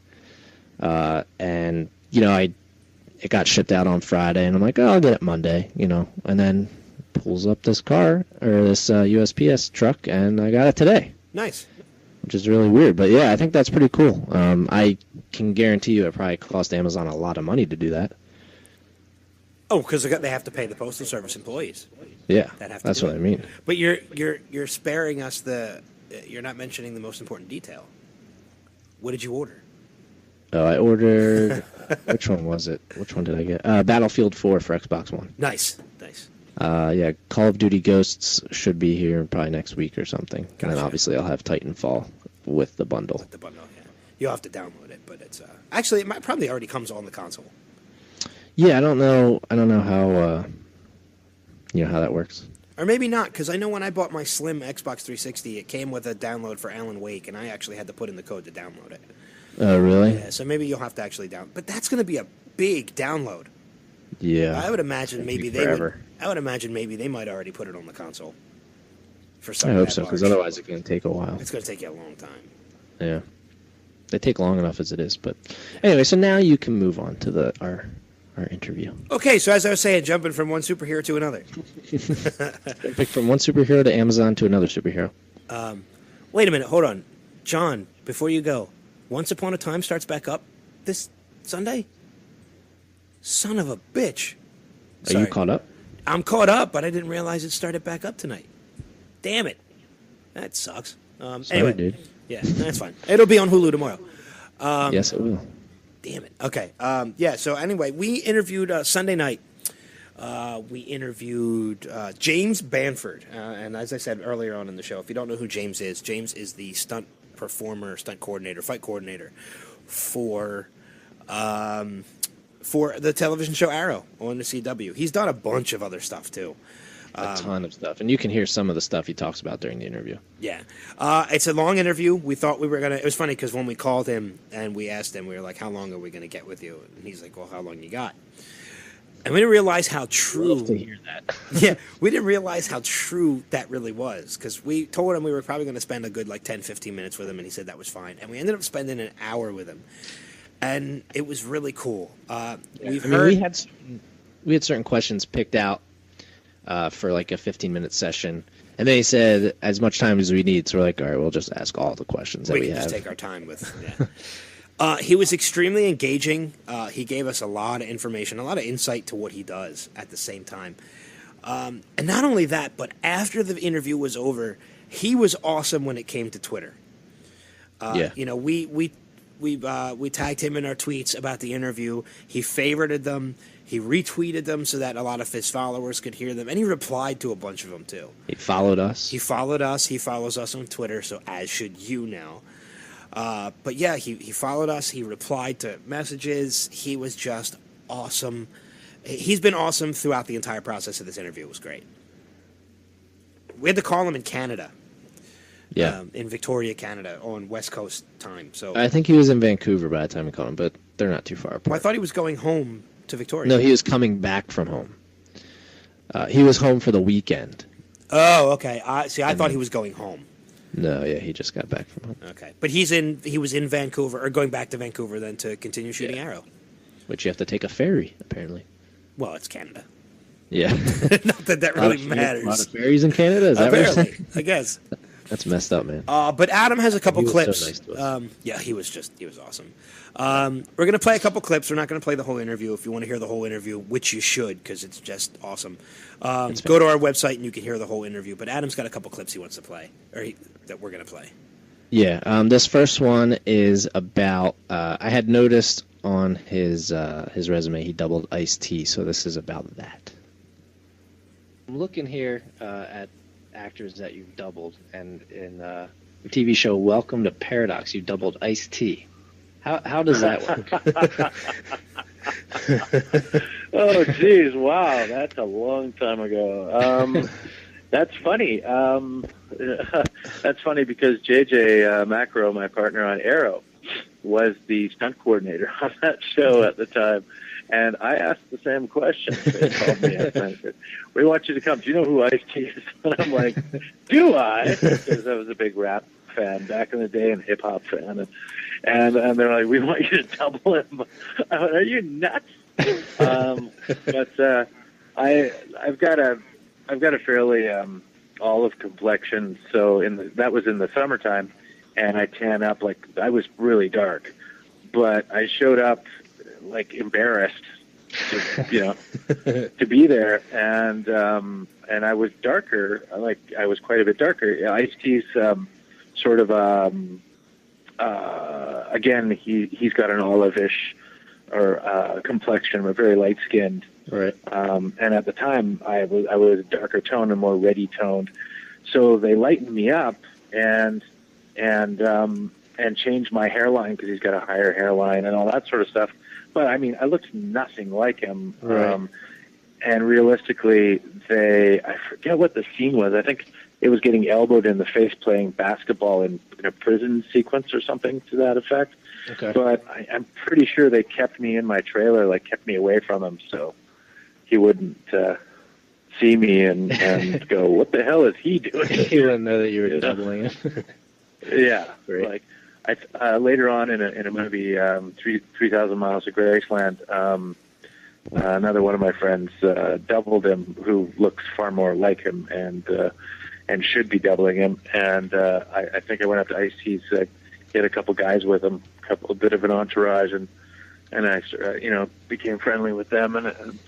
and it got shipped out on Friday, and I'm like, oh, I'll get it Monday, and then pulls up this car or this USPS truck, and I got it today. Nice. Which is really weird, but yeah, I think that's pretty cool. I can guarantee you it probably cost Amazon a lot of money to do that. Oh, because they have to pay the Postal Service employees. Yeah, that's what I mean. But you're sparing us you're not mentioning the most important detail. What did you order? Oh, I ordered. Which one was it? Which one did I get? Battlefield 4 for Xbox One. Nice. Yeah, Call of Duty Ghosts should be here probably next week or something. Gotcha. And then obviously I'll have Titanfall with the bundle. With the bundle, yeah. You'll have to download it, but it's actually it probably already comes on the console. Yeah, I don't know how how that works. Or maybe not, because I know when I bought my slim Xbox 360, it came with a download for Alan Wake, and I actually had to put in the code to download it. Oh, really? Yeah, so maybe you'll have to actually download. But that's going to be a big download. Yeah. I would imagine maybe they would. I would imagine maybe they might already put it on the console. For some. I hope so, because otherwise it's going to take a while. It's going to take you a long time. Yeah. They take long enough as it is, but anyway. So now you can move on to our interview. Okay, so as I was saying, jumping from one superhero to another. Pick from one superhero to Amazon to another superhero. Wait a minute, hold on. John, before you go, Once Upon a Time starts back up this Sunday? Son of a bitch. Are you caught up? I'm caught up, but I didn't realize it started back up tonight. Damn it. That sucks. Sorry, anyway, dude. Yeah, that's fine. It'll be on Hulu tomorrow. Yes, it will. Damn it. Okay. So anyway, we interviewed Sunday night. We interviewed James Bamford. And as I said earlier on in the show, if you don't know who James is the stunt performer, stunt coordinator, fight coordinator for the television show Arrow on the CW. He's done a bunch of other stuff, too. A ton of stuff. And you can hear some of the stuff he talks about during the interview. Yeah. It's a long interview. We thought we were going to... It was funny because when we called him and we asked him, we were like, how long are we going to get with you? And he's like, well, how long you got? And we didn't realize how true... Love to hear that. Yeah, we didn't realize how true that really was because we told him we were probably going to spend a good 10, 15 minutes with him, and he said that was fine. And we ended up spending an hour with him. And it was really cool. We had certain questions picked out for a 15-minute session, and they said as much time as we need. So we're like, all right, we'll just ask all the questions that we have. Just take our time with. Yeah. He was extremely engaging. He gave us a lot of information, a lot of insight to what he does at the same time. And not only that, but after the interview was over, he was awesome when it came to Twitter. We tagged him in our tweets about the interview. He favorited them. He retweeted them so that a lot of his followers could hear them. And he replied to a bunch of them, too. He followed us. He follows us on Twitter, so as should you now. But yeah, he followed us. He replied to messages. He was just awesome. He's been awesome throughout the entire process of this interview. It was great. We had to call him in Canada. Yeah. In Victoria, Canada, on West Coast time. So I think he was in Vancouver by the time we called him, but they're not too far apart. Well, I thought he was going home to Victoria. No, he was coming back from home. He was home for the weekend. Oh, okay. I thought he was going home. No, yeah, he just got back from home. Okay, but he was in Vancouver, or going back to Vancouver then to continue shooting Arrow. Which you have to take a ferry, apparently. Well, it's Canada. Yeah. Not that really matters. A lot of ferries in Canada? Is that what you're saying? I guess. That's messed up, man. But Adam has a couple clips. So nice to us. Yeah, he was awesome. We're going to play a couple clips. We're not going to play the whole interview. If you want to hear the whole interview, which you should, because it's just awesome. Go to our website and you can hear the whole interview. But Adam's got a couple clips he wants to play, that we're going to play. Yeah, this first one is about. I had noticed on his resume he doubled Ice-T, so this is about that. I'm looking here at actors that you've doubled, and in the TV show Welcome to Paradox, you doubled Ice-T. How does that work? Oh, geez, wow, that's a long time ago. That's funny. That's funny because JJ Macro, my partner on Arrow, was the stunt coordinator on that show at the time. And I asked the same question. They called me up and I said, we want you to come. Do you know who Ice-T is? And I'm like, do I? Because I was a big rap fan back in the day and hip-hop fan. And they're like, we want you to double him. I went, are you nuts? But I've got a fairly olive complexion. So that was in the summertime. And I tan up I was really dark. But I showed up embarrassed to be there, and I was darker. I was quite a bit darker. Ice-T's sort of again he's got an olive-ish or complexion, but very light skinned. Right. And at the time I was darker toned and more reddy toned, so they lightened me up, and and change my hairline because he's got a higher hairline and all that sort of stuff. But I mean, I looked nothing like him. Right. And realistically, I forget what the scene was. I think it was getting elbowed in the face playing basketball in a prison sequence or something to that effect. Okay. But I'm pretty sure they kept me in my trailer, like kept me away from him, so he wouldn't see me and go, "What the hell is he doing?" He wouldn't know that you were doubling it. Yeah, Great. like later on in a movie, 3,000 Miles of Graceland, another one of my friends doubled him, who looks far more like him and should be doubling him. And I think I went up to Ice-T's, he had a couple guys with him, a bit of an entourage, and I became friendly with them, and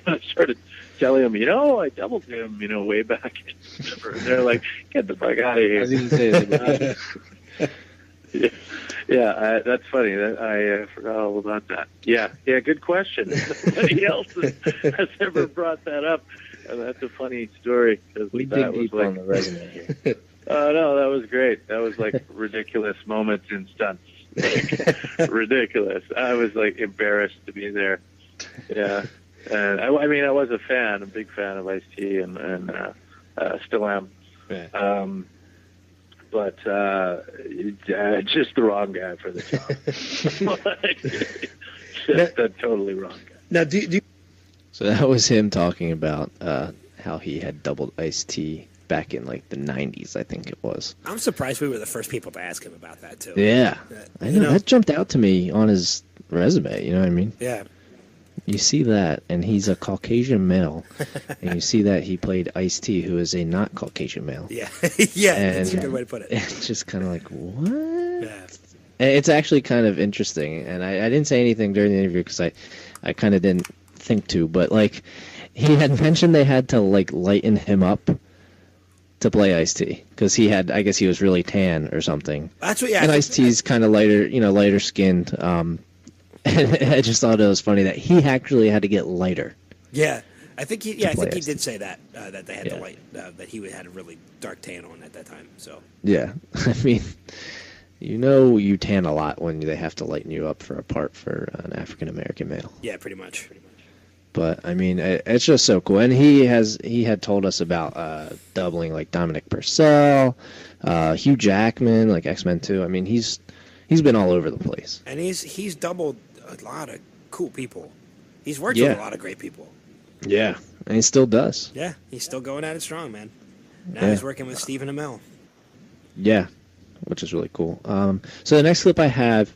I started telling them, I doubled him, way back. And they're like, "Get the fuck out of here!" I was going to say that. Yeah, that's funny. I forgot all about that. Yeah, good question. Nobody else has ever brought that up. And that's a funny story. We dig deep on the resume here. No, that was great. That was like ridiculous moments in stunts. Ridiculous. I was like embarrassed to be there. Yeah. And I was a big fan of Ice-T, and still am. Yeah. But just the wrong guy for the job. Just a totally wrong guy. Now, do So that was him talking about how he had doubled Ice-T back in like the 90s, I think it was. I'm surprised we were the first people to ask him about that too. Yeah, I know. That jumped out to me on his resume. You know what I mean? Yeah. You see that, and he's a Caucasian male, and you see that he played Ice-T, who is a not Caucasian male. Yeah, yeah, and that's a good way to put it. It's just kind of like, what? Yeah. And it's actually kind of interesting, and I didn't say anything during the interview because I kind of didn't think to, but like he had mentioned they had to like lighten him up to play Ice-T because I guess he was really tan or something. That's what, yeah. And Ice-T's kind of lighter skinned. And I just thought it was funny that he actually had to get lighter. Yeah, I think he Ice-T. did say that they had to light that he had a really dark tan on at that time. So yeah, I mean, you tan a lot when they have to lighten you up for a part for an African American male. Yeah, pretty much. But I mean, it's just so cool, and he had told us about doubling like Dominic Purcell, Hugh Jackman, like X-Men 2. I mean, he's been all over the place, and he's doubled a lot of cool people. He's worked with a lot of great people. Yeah, and he still does. Yeah, he's still going at it strong, man. Now he's working with Stephen Amell. Yeah, which is really cool. So the next clip I have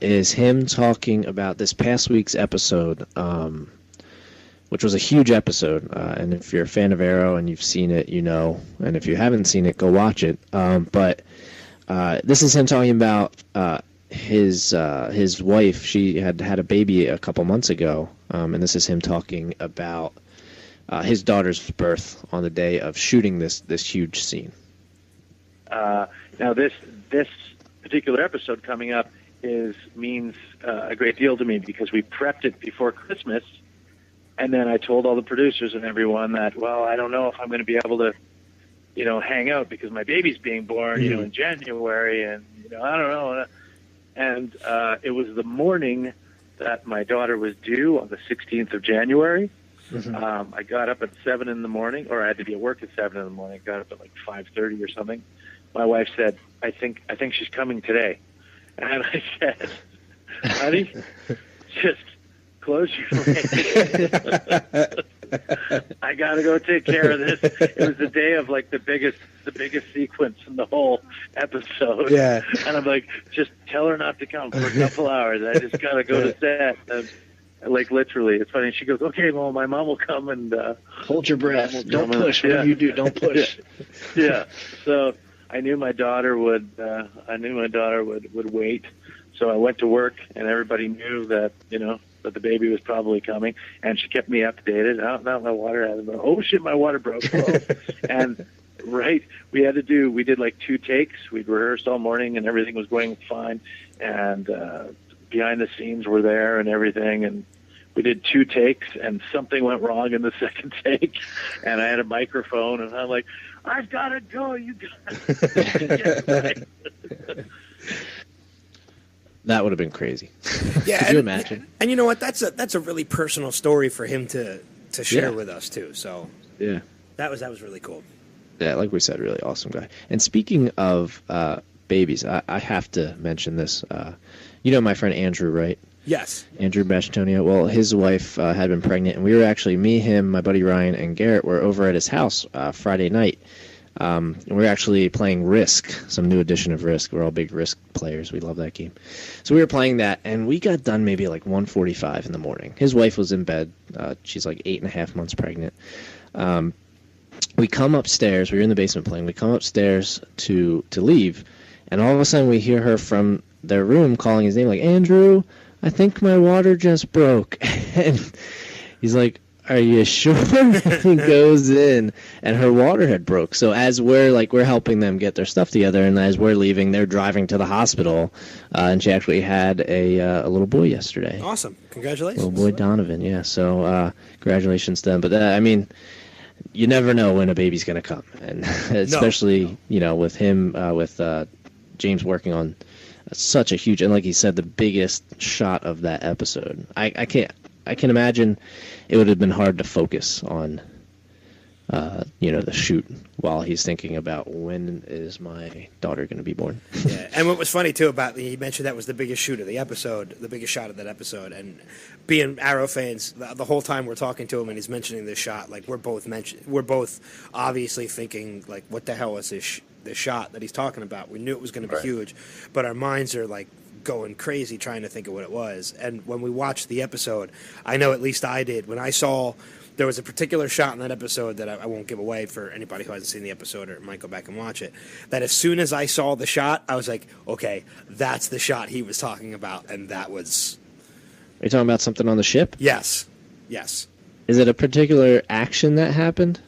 is him talking about this past week's episode, which was a huge episode. And if you're a fan of Arrow and you've seen it, you know. And if you haven't seen it, go watch it. But this is him talking about his wife. She had a baby a couple months ago, and this is him talking about his daughter's birth on the day of shooting this huge scene. Now this particular episode coming up means a great deal to me because we prepped it before Christmas, and then I told all the producers and everyone that, well, I don't know if I'm going to be able to, hang out because my baby's being born, in January, and I don't know. And it was the morning that my daughter was due on the 16th of January. Mm-hmm. I got up at 7 in the morning, or I had to be at work at 7 in the morning. Got up at like 5:30 or something. My wife said, I think she's coming today. And I said, honey, just close your legs. I got to go take care of this. It was the day of like the biggest sequence in the whole episode. Yeah. And I'm like, just tell her not to come for a couple hours. I just got to go to set. And, like literally, it's funny. She goes, "Okay, well, my mom will come and hold your breath. Don't push. Whatever you do, don't push." Yeah. So I knew my daughter would. Would wait. So I went to work, and everybody knew that that the baby was probably coming, and she kept me updated. Now my water has broke. Oh shit, my water broke. And right, we did like 2 takes. We'd rehearsed all morning, and everything was going fine. And behind the scenes were there and everything, and we did 2 takes, and something went wrong in the second take, and I had a microphone, and I'm like, I've got to go. You got to right. That would have been crazy. Yeah, Could you imagine? And you know what? That's a really personal story for him to share with us too. So yeah, that was really cool. Yeah, like we said, really awesome guy. And speaking of babies, I have to mention this. You know my friend Andrew, right? Yes. Andrew Bastonio. Well, his wife had been pregnant, and we were actually, me, him, my buddy Ryan, and Garrett were over at his house Friday night. And we were actually playing Risk, some new edition of Risk. We're all big Risk players. We love that game. So we were playing that, and we got done maybe like 1:45 in the morning. His wife was in bed. She's like 8.5 months pregnant. We come upstairs. We were in the basement playing. We come upstairs to leave, and all of a sudden we hear her from their room calling his name, like, Andrew, I think my water just broke. And he's like, are you sure? He goes in, and her water had broke. So as we're helping them get their stuff together, and as we're leaving, they're driving to the hospital, and she actually had a little boy yesterday. Awesome. Congratulations. Little boy Donovan, yeah. So congratulations to them. But I mean, you never know when a baby's going to come, and especially with him, with James working on such a huge, and like he said, the biggest shot of that episode. I can imagine it would have been hard to focus on, the shoot while he's thinking about when is my daughter going to be born. Yeah, and what was funny too about he mentioned that was the biggest shoot of the episode, the biggest shot of that episode, and being Arrow fans, the whole time we're talking to him and he's mentioning this shot, like we're both obviously thinking like, what the hell is this shot that he's talking about? We knew it was going to be huge, but our minds are like going crazy trying to think of what it was. And when we watched the episode, I know at least I did, when I saw there was a particular shot in that episode that I won't give away for anybody who hasn't seen the episode or might go back and watch it, that as soon as I saw the shot, I was like, okay, that's the shot he was talking about, and that was... Are you talking about something on the ship? Yes. Is it a particular action that happened?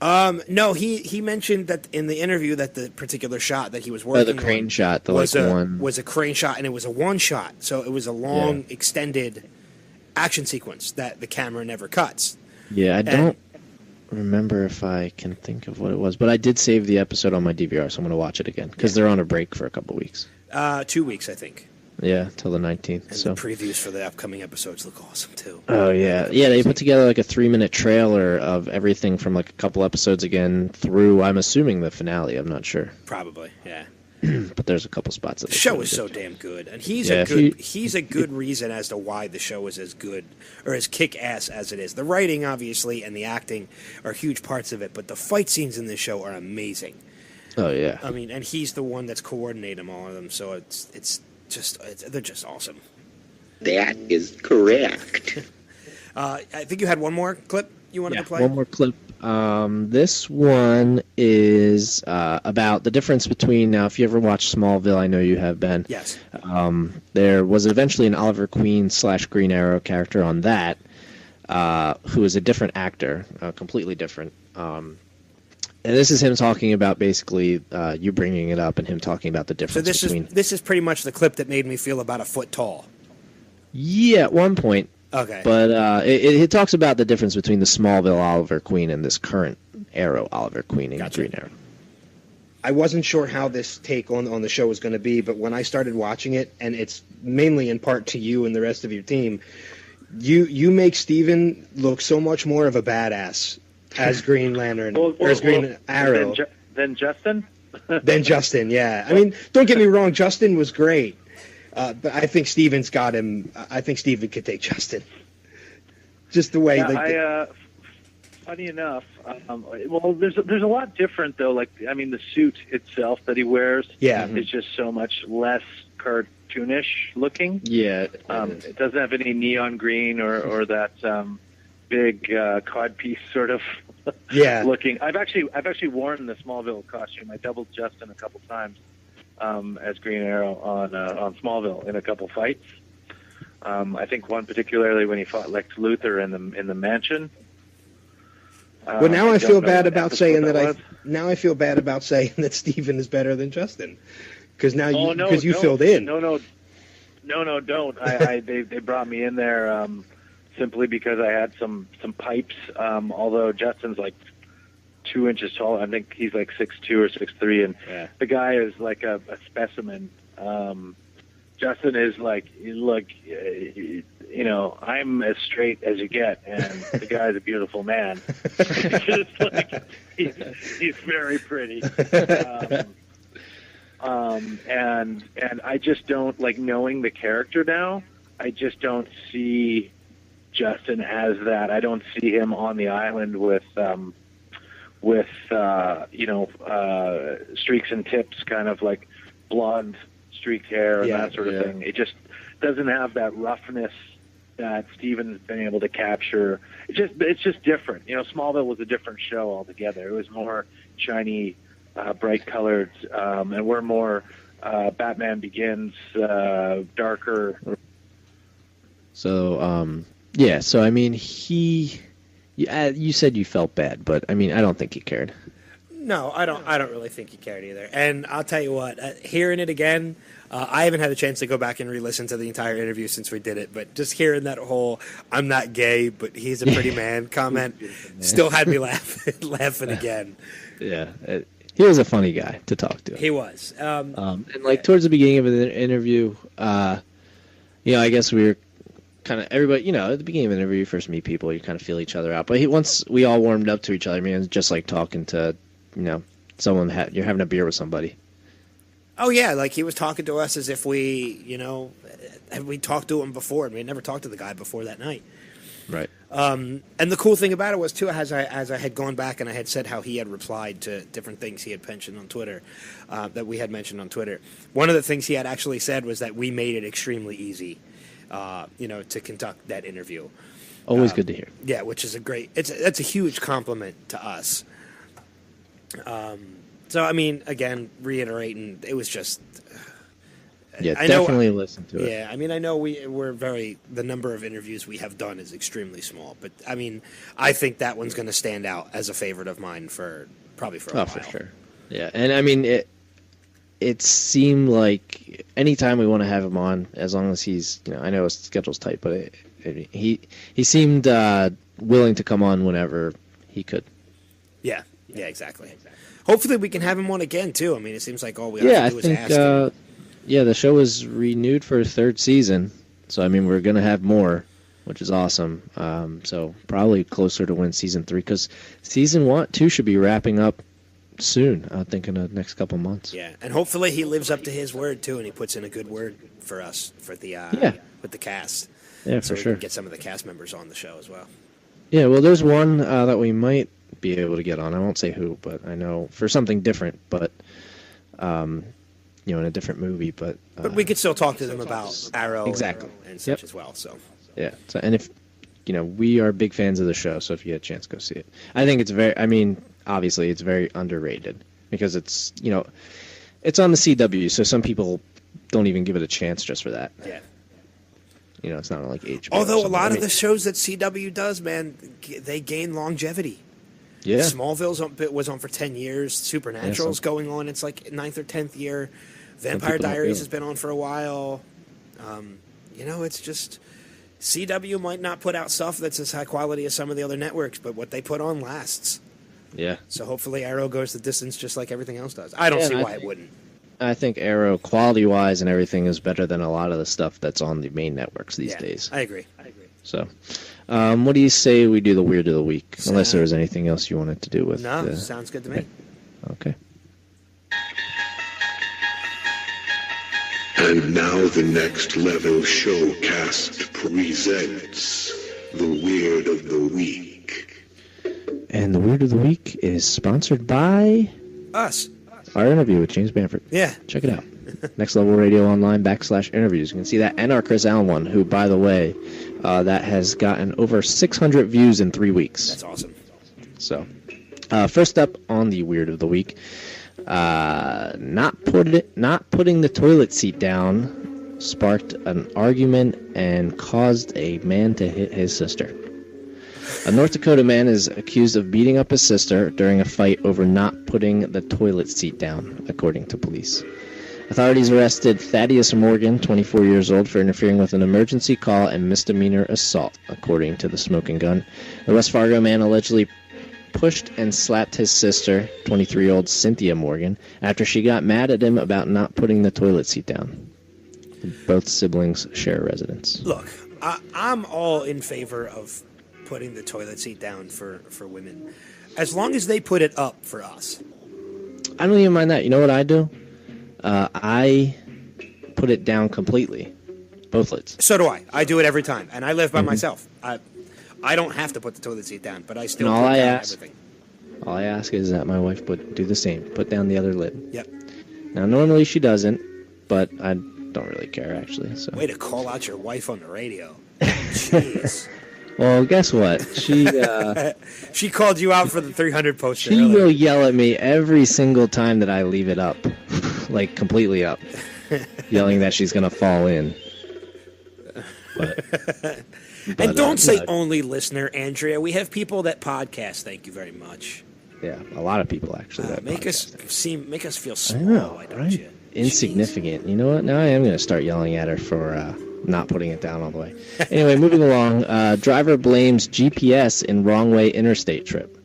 No, he mentioned that in the interview that the particular shot that he was working on... the crane shot, was a crane shot, and it was a one shot, so it was a long, extended action sequence that the camera never cuts. Yeah, I don't remember if I can think of what it was, but I did save the episode on my DVR, so I'm going to watch it again, because they're on a break for a couple weeks. 2 weeks, I think. Yeah, till the 19th. And so the previews for the upcoming episodes look awesome, too. Oh, yeah. Yeah, they put together like a 3-minute trailer of everything from like a couple episodes again through, I'm assuming, the finale. I'm not sure. Probably, yeah. But there's a couple spots. The show is so damn good, and he's a good reason as to why the show is as good or as kick-ass as it is. The writing, obviously, and the acting are huge parts of it, but the fight scenes in this show are amazing. Oh yeah. I mean, and he's the one that's coordinating all of them, so they're just awesome. That is correct. I think you had one more clip you wanted to play. One more clip. This one is about the difference between, now if you ever watched Smallville, I know you have, Ben. Yes. There was eventually an Oliver Queen / Green Arrow character on that, who is a different actor, completely different. And this is him talking about basically you bringing it up and him talking about the difference between... So this is pretty much the clip that made me feel about a foot tall. Yeah, at one point. Okay. But it talks about the difference between the Smallville Oliver Queen and this current Arrow Oliver Queen and Green Arrow. I wasn't sure how this take on the show was going to be, but when I started watching it, and it's mainly in part to you and the rest of your team, you make Steven look so much more of a badass as Green Lantern, or as Green Arrow. Than Justin? Than Justin, yeah. I mean, don't get me wrong, Justin was great. But I think Steven's got him. I think Steven could take Justin. Just the way. Funny enough, well, there's a lot different though. Like, I mean, the suit itself that he wears, is just so much less cartoonish looking. Yeah. It doesn't have any neon green or that big codpiece sort of looking. I've actually worn the Smallville costume. I doubled Justin a couple times. As Green Arrow on Smallville in a couple fights. I think one particularly when he fought Lex Luthor in the mansion. Well, now I feel bad about saying that. Now I feel bad about saying that Steven is better than Justin, because now you filled in. No, don't. They brought me in there simply because I had some pipes. Although Justin's like 2 inches tall. I think he's like 6'2" or 6'3", and the guy is like a specimen. Justin is like, look, I'm as straight as you get, and the guy's a beautiful man. Just like, he's very pretty. And I just don't, like, knowing the character now, I just don't see Justin as that. I don't see him on the island with streaks and tips, kind of like blonde streaked hair and that sort of thing. It just doesn't have that roughness that Steven's been able to capture. It's just different. Smallville was a different show altogether. It was more shiny, bright colored, and we're more Batman Begins, darker. So, so I mean, you said you felt bad, but I mean, I don't think he cared. No, I don't really think he cared either. And I'll tell you what, hearing it again, I haven't had a chance to go back and re-listen to the entire interview since we did it, but just hearing that whole "I'm not gay, but he's a pretty man" comment still had me laughing again. Yeah, he was a funny guy to talk to. He was. And like towards the beginning of the interview, I guess we were kind of everybody. At the beginning of the interview, you first meet people, you kind of feel each other out. But once we all warmed up to each other, I mean, it was just like talking to someone you're having a beer with somebody. Oh yeah, like he was talking to us as if we talked to him before, and we had never talked to the guy before that night. Right. And the cool thing about it was too, as I had gone back and I had said how he had replied to different things he had mentioned on Twitter, that we had mentioned on Twitter. One of the things he had actually said was that we made it extremely easy, to conduct that interview. Always good to hear. Yeah, which is that's a huge compliment to us. So, I mean, again, reiterating, it was just... definitely listen to it. Yeah, I mean, I know the number of interviews we have done is extremely small, but, I mean, I think that one's going to stand out as a favorite of mine probably for a while. For sure. Yeah, and I mean, it seemed like anytime we want to have him on, as long as he's, I know his schedule's tight, but he seemed willing to come on whenever he could. Yeah, exactly. Hopefully we can have him on again, too. I mean, it seems like all we have to do is ask him. The show was renewed for a third season, so, I mean, we're going to have more, which is awesome. So probably closer to when Season 3, because Season 2 should be wrapping up soon, I think in the next couple months. Yeah, and hopefully he lives up to his word, too, and he puts in a good word for us, for the with the cast. Yeah, so for we sure. Can get some of the cast members on the show as well. Yeah, well, there's one that we might be able to get on. I won't say who, but I know for something different, but in a different movie. But we could still talk to them about Arrow and such as well. So yeah, and if we are big fans of the show, so if you get a chance, go see it. I think it's obviously it's very underrated because it's it's on the CW, so some people don't even give it a chance just for that. Yeah. It's not like HBO. Although a lot of the shows that CW does, man, they gain longevity. Yeah. Smallville was on for 10 years. Supernatural's going on. It's like 9th or 10th year. Vampire Diaries has been on for a while. It's just CW might not put out stuff that's as high quality as some of the other networks, but what they put on lasts. Yeah. So hopefully Arrow goes the distance just like everything else does. I don't see why it wouldn't. I think Arrow, quality-wise and everything, is better than a lot of the stuff that's on the main networks these days. I agree. So, what do you say we do the Weird of the Week? Unless there was anything else you wanted to do with... No, sounds good to me. Okay. And now the Next Level Showcast presents the Weird of the Week. And the Weird of the Week is sponsored by... us. Our interview with James Bamford. Yeah. Check it out. Next Level Radio Online /interviews. You can see that, and our Chris Allen one, who, by the way, that has gotten over 600 views in 3 weeks. That's awesome. So, first up on the Weird of the Week, not putting the toilet seat down sparked an argument and caused a man to hit his sister. A North Dakota man is accused of beating up his sister during a fight over not putting the toilet seat down, according to police. Authorities arrested Thaddeus Morgan, 24 years old, for interfering with an emergency call and misdemeanor assault, according to the Smoking Gun. The West Fargo man allegedly pushed and slapped his sister, 23-year-old Cynthia Morgan, after she got mad at him about not putting the toilet seat down. Both siblings share a residence. Look, I'm all in favor of putting the toilet seat down for women, as long as they put it up for us. I don't even mind that. You know what I do? I put it down completely. Both lids. So do I. I do it every time, and I live by myself. I don't have to put the toilet seat down, but I still put down everything. All I ask is that my wife would do the same. Put down the other lid. Yep. Now, normally she doesn't, but I don't really care, actually. So. Way to call out your wife on the radio. Jeez. Well, guess what? She called you out for the 300 poster. She will yell at me every single time that I leave it up, like completely up, yelling that she's going to fall in. And don't say only listener, Andrea. We have people that podcast. Thank you very much. Yeah, a lot of people actually. Make us feel small. I know, right? Insignificant. Jeez. You know what? Now I am going to start yelling at her for not putting it down all the way. Anyway, moving along. Driver blames GPS in wrong way interstate trip.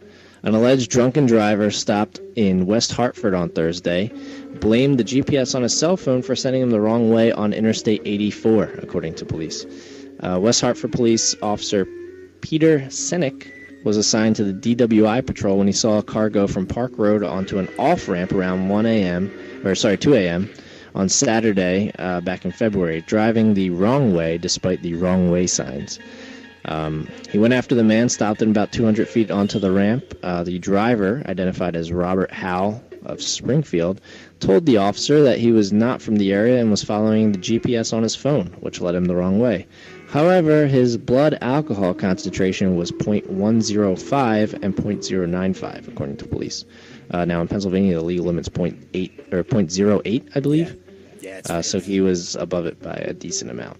An alleged drunken driver stopped in West Hartford on Thursday blamed the GPS on his cell phone for sending him the wrong way on Interstate 84, according to police. West Hartford police officer Peter Senick was assigned to the DWI patrol when he saw a car go from Park Road onto an off-ramp around 2 a.m. on Saturday back in February, driving the wrong way despite the wrong way signs. He went after the man, stopped him about 200 feet onto the ramp. The driver, identified as Robert Howell of Springfield, told the officer that he was not from the area and was following the GPS on his phone, which led him the wrong way. However, his blood alcohol concentration was 0.105 and 0.095, according to police. Now, in Pennsylvania, the legal limit's 0.8 or 0.08, I believe. Yeah, so he was above it by a decent amount.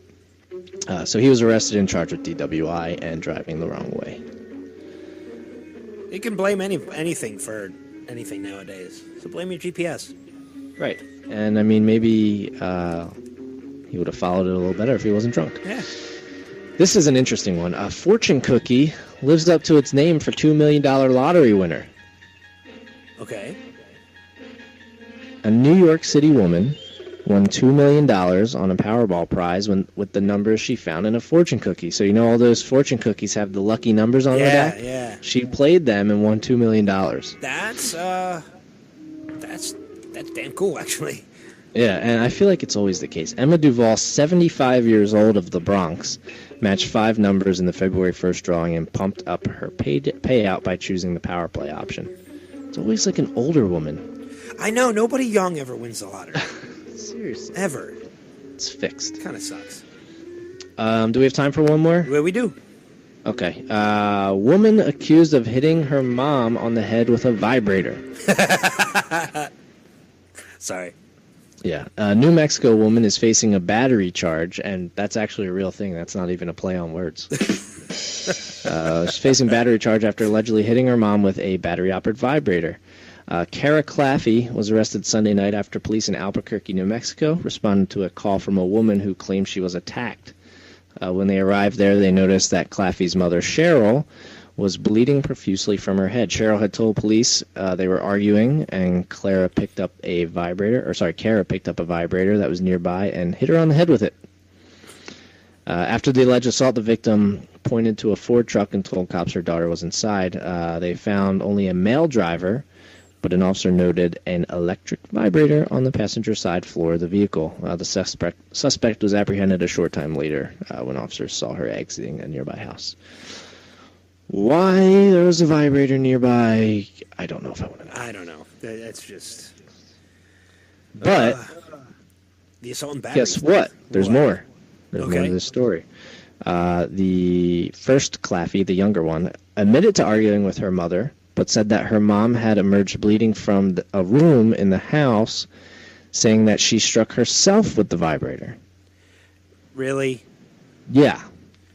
So he was arrested and charged with DWI and driving the wrong way. You can blame anything for anything nowadays. So blame your GPS. Right. And, I mean, maybe he would have followed it a little better if he wasn't drunk. Yeah. This is an interesting one. A fortune cookie lives up to its name for $2 million lottery winner. Okay. A New York City woman won $2 million on a Powerball prize with the numbers she found in a fortune cookie. So you know all those fortune cookies have the lucky numbers on the back? Yeah. She played them and won $2 million. That's damn cool, actually. Yeah, and I feel like it's always the case. Emma Duvall, 75 years old, of the Bronx, matched 5 numbers in the February 1st drawing and pumped up her payout by choosing the power play option. It's always like an older woman. I know, nobody young ever wins the lottery. Seriously. Ever. It's fixed. Kind of sucks. Do we have time for one more? Well, we do. Okay. Woman accused of hitting her mom on the head with a vibrator. Sorry. Yeah. A New Mexico woman is facing a battery charge, and that's actually a real thing. That's not even a play on words. She's facing battery charge after allegedly hitting her mom with a battery-operated vibrator. Kara Claffey was arrested Sunday night after police in Albuquerque, New Mexico, responded to a call from a woman who claimed she was attacked. When they arrived there, they noticed that Claffey's mother, Cheryl, was bleeding profusely from her head. Cheryl had told police they were arguing, and Kara picked up a vibrator that was nearby and hit her on the head with it. After the alleged assault, the victim pointed to a Ford truck and told cops her daughter was inside. They found only a male driver, but an officer noted an electric vibrator on the passenger side floor of the vehicle. The suspect was apprehended a short time later when officers saw her exiting a nearby house. Why there was a vibrator nearby, I don't know if I want to know. I don't know. That's just... But... the assault and battery. Guess what? There's more. There's Okay. more to this story. The first Claffey, the younger one, admitted to arguing with her mother, but said that her mom had emerged bleeding from a room in the house, saying that she struck herself with the vibrator. Really? Yeah.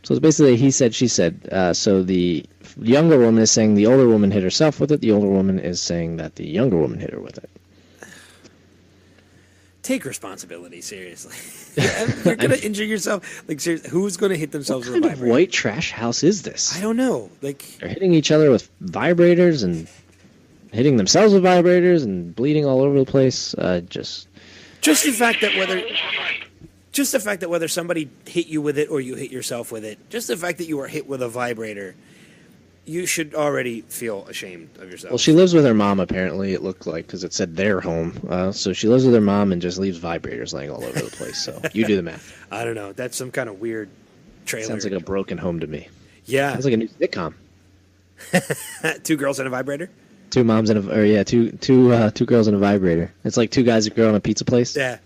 So it's basically he said, she said. So the younger woman is saying the older woman hit herself with it. The older woman is saying that the younger woman hit her with it. Take responsibility, seriously. You're going to injure yourself. Like, seriously, who's going to hit themselves with a vibrator? What kind of white trash house is this? I don't know. Like, they're hitting each other with vibrators and hitting themselves with vibrators and bleeding all over the place. Just the fact that whether somebody hit you with it or you hit yourself with it, just the fact that you were hit with a vibrator, you should already feel ashamed of yourself. Well, she lives with her mom, apparently, it looked like, because it said their home. So she lives with her mom and just leaves vibrators laying all over the place. So you do the math. I don't know. That's some kind of weird trailer. Sounds like a broken home to me. Yeah. Sounds like a new sitcom. 2 girls and a vibrator? 2 moms and two girls and a vibrator. It's like 2 guys, a girl, and a pizza place. Yeah.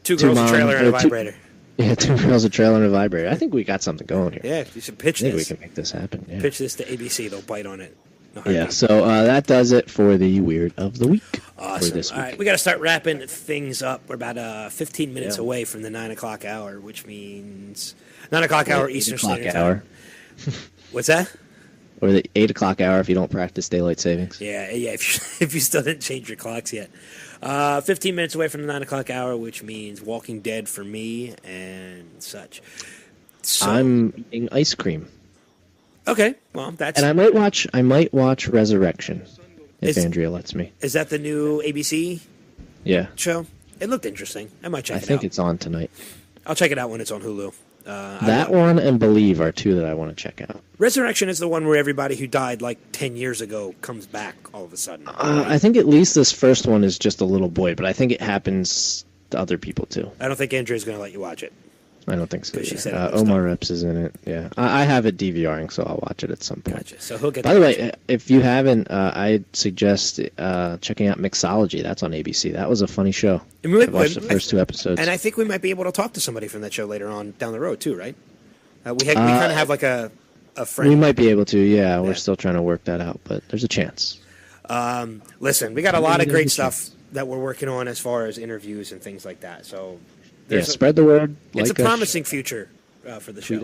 2 girls, a trailer, and a vibrator. Yeah, 2 girls, a trailer, and a vibrator. I think we got something going here. Yeah, you should pitch this. I think we can make this happen. Yeah. Pitch this to ABC. They'll bite on it. Yeah, so that does it for the Weird of the Week. Awesome. All right, we got to start wrapping things up. We're about 15 minutes away from the 9 o'clock hour, which means 9 o'clock hour Eastern Standard Time. What's that? Or the 8 o'clock hour if you don't practice daylight savings. Yeah. If you still didn't change your clocks yet. 15 minutes away from the 9 o'clock hour, which means Walking Dead for me and such. So, I'm eating ice cream. Okay, well that's. And I might watch Resurrection if Andrea lets me. Is that the new ABC? Yeah. Show? It looked interesting. I might check it out. I think it's on tonight. I'll check it out when it's on Hulu. That one and Believe are 2 that I want to check out. Resurrection is the one where everybody who died like 10 years ago comes back all of a sudden. I think at least this first one is just a little boy, but I think it happens to other people too. I don't think Andrea's going to let you watch it. I don't think so. She said Omar Epps is in it. Yeah, I have it DVRing, so I'll watch it at some point. Gotcha. So he'll get. By the way, if you haven't, I'd suggest checking out Mixology. That's on ABC. That was a funny show. I watched the first 2 episodes, and I think we might be able to talk to somebody from that show later on down the road too, right? We kind of have like a friend. We might be able to. Yeah, we're still trying to work that out, but there's a chance. Listen, we got a lot of great stuff that we're working on as far as interviews and things like that. So. Spread the word. It's a promising future for the show.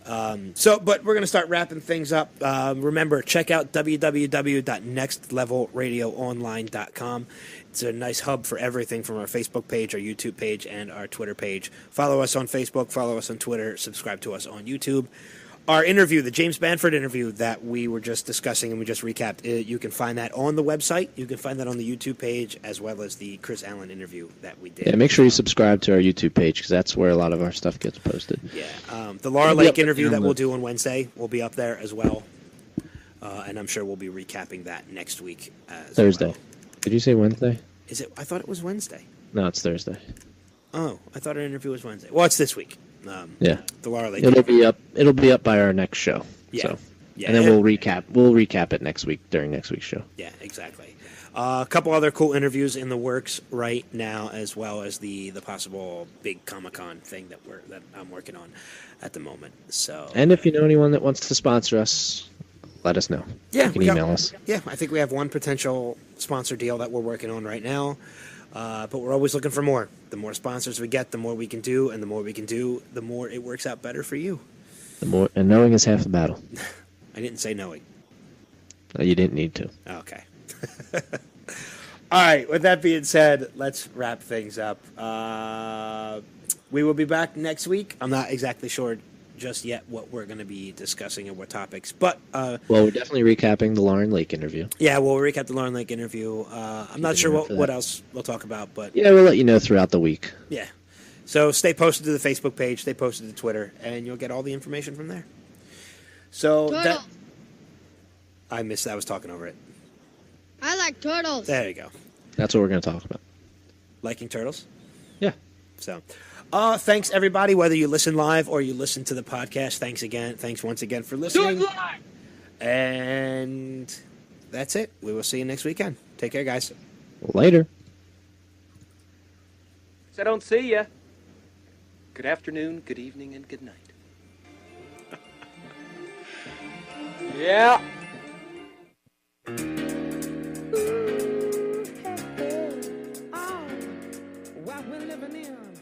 But we're going to start wrapping things up. Remember, check out www.nextlevelradioonline.com. It's a nice hub for everything from our Facebook page, our YouTube page, and our Twitter page. Follow us on Facebook, follow us on Twitter, subscribe to us on YouTube. Our interview, the James Bamford interview that we were just discussing and we just recapped, you can find that on the website. You can find that on the YouTube page, as well as the Chris Allen interview that we did. Yeah, make sure you subscribe to our YouTube page, because that's where a lot of our stuff gets posted. Yeah, the Laura Lake interview that we'll do on Wednesday will be up there as well. And I'm sure we'll be recapping that next week as Thursday. Well. Did you say Wednesday? Is it? I thought it was Wednesday. No, it's Thursday. Oh, I thought our interview was Wednesday. Well, it's this week. Yeah, the Laura Lake. It'll be up by our next show. Yeah, so. Yeah, and then we'll recap it next week during next week's show. Yeah, exactly. A couple other cool interviews in the works right now, as well as the possible big Comic-Con thing that I'm working on at the moment. So. And if you know anyone that wants to sponsor us, let us know. Yeah, you can email us. Yeah, I think we have one potential sponsor deal that we're working on right now. But we're always looking for more. The more sponsors we get, the more we can do, and the more we can do, the more it works out better for you. And knowing is half the battle. I didn't say knowing. You didn't need to. Okay. All right. With that being said, let's wrap things up. We will be back next week. I'm not exactly sure just yet what we're going to be discussing and what topics, but we're definitely recapping the Lauren Lake interview. Yeah, we'll recap the Lauren Lake interview. I'm not sure what else we'll talk about, but yeah, we'll let you know throughout the week. Yeah, so stay posted to the Facebook page, stay posted to Twitter, and you'll get all the information from there. So Turtle. I missed. I was talking over it. I like turtles. There you go. That's what we're going to talk about. Liking turtles. Yeah. So. Thanks, everybody, whether you listen live or you listen to the podcast. Thanks again. Thanks once again for listening. Do it live! And that's it. We will see you next weekend. Take care, guys. Later. I don't see ya. Good afternoon, good evening, and good night. Yeah. What we're living in.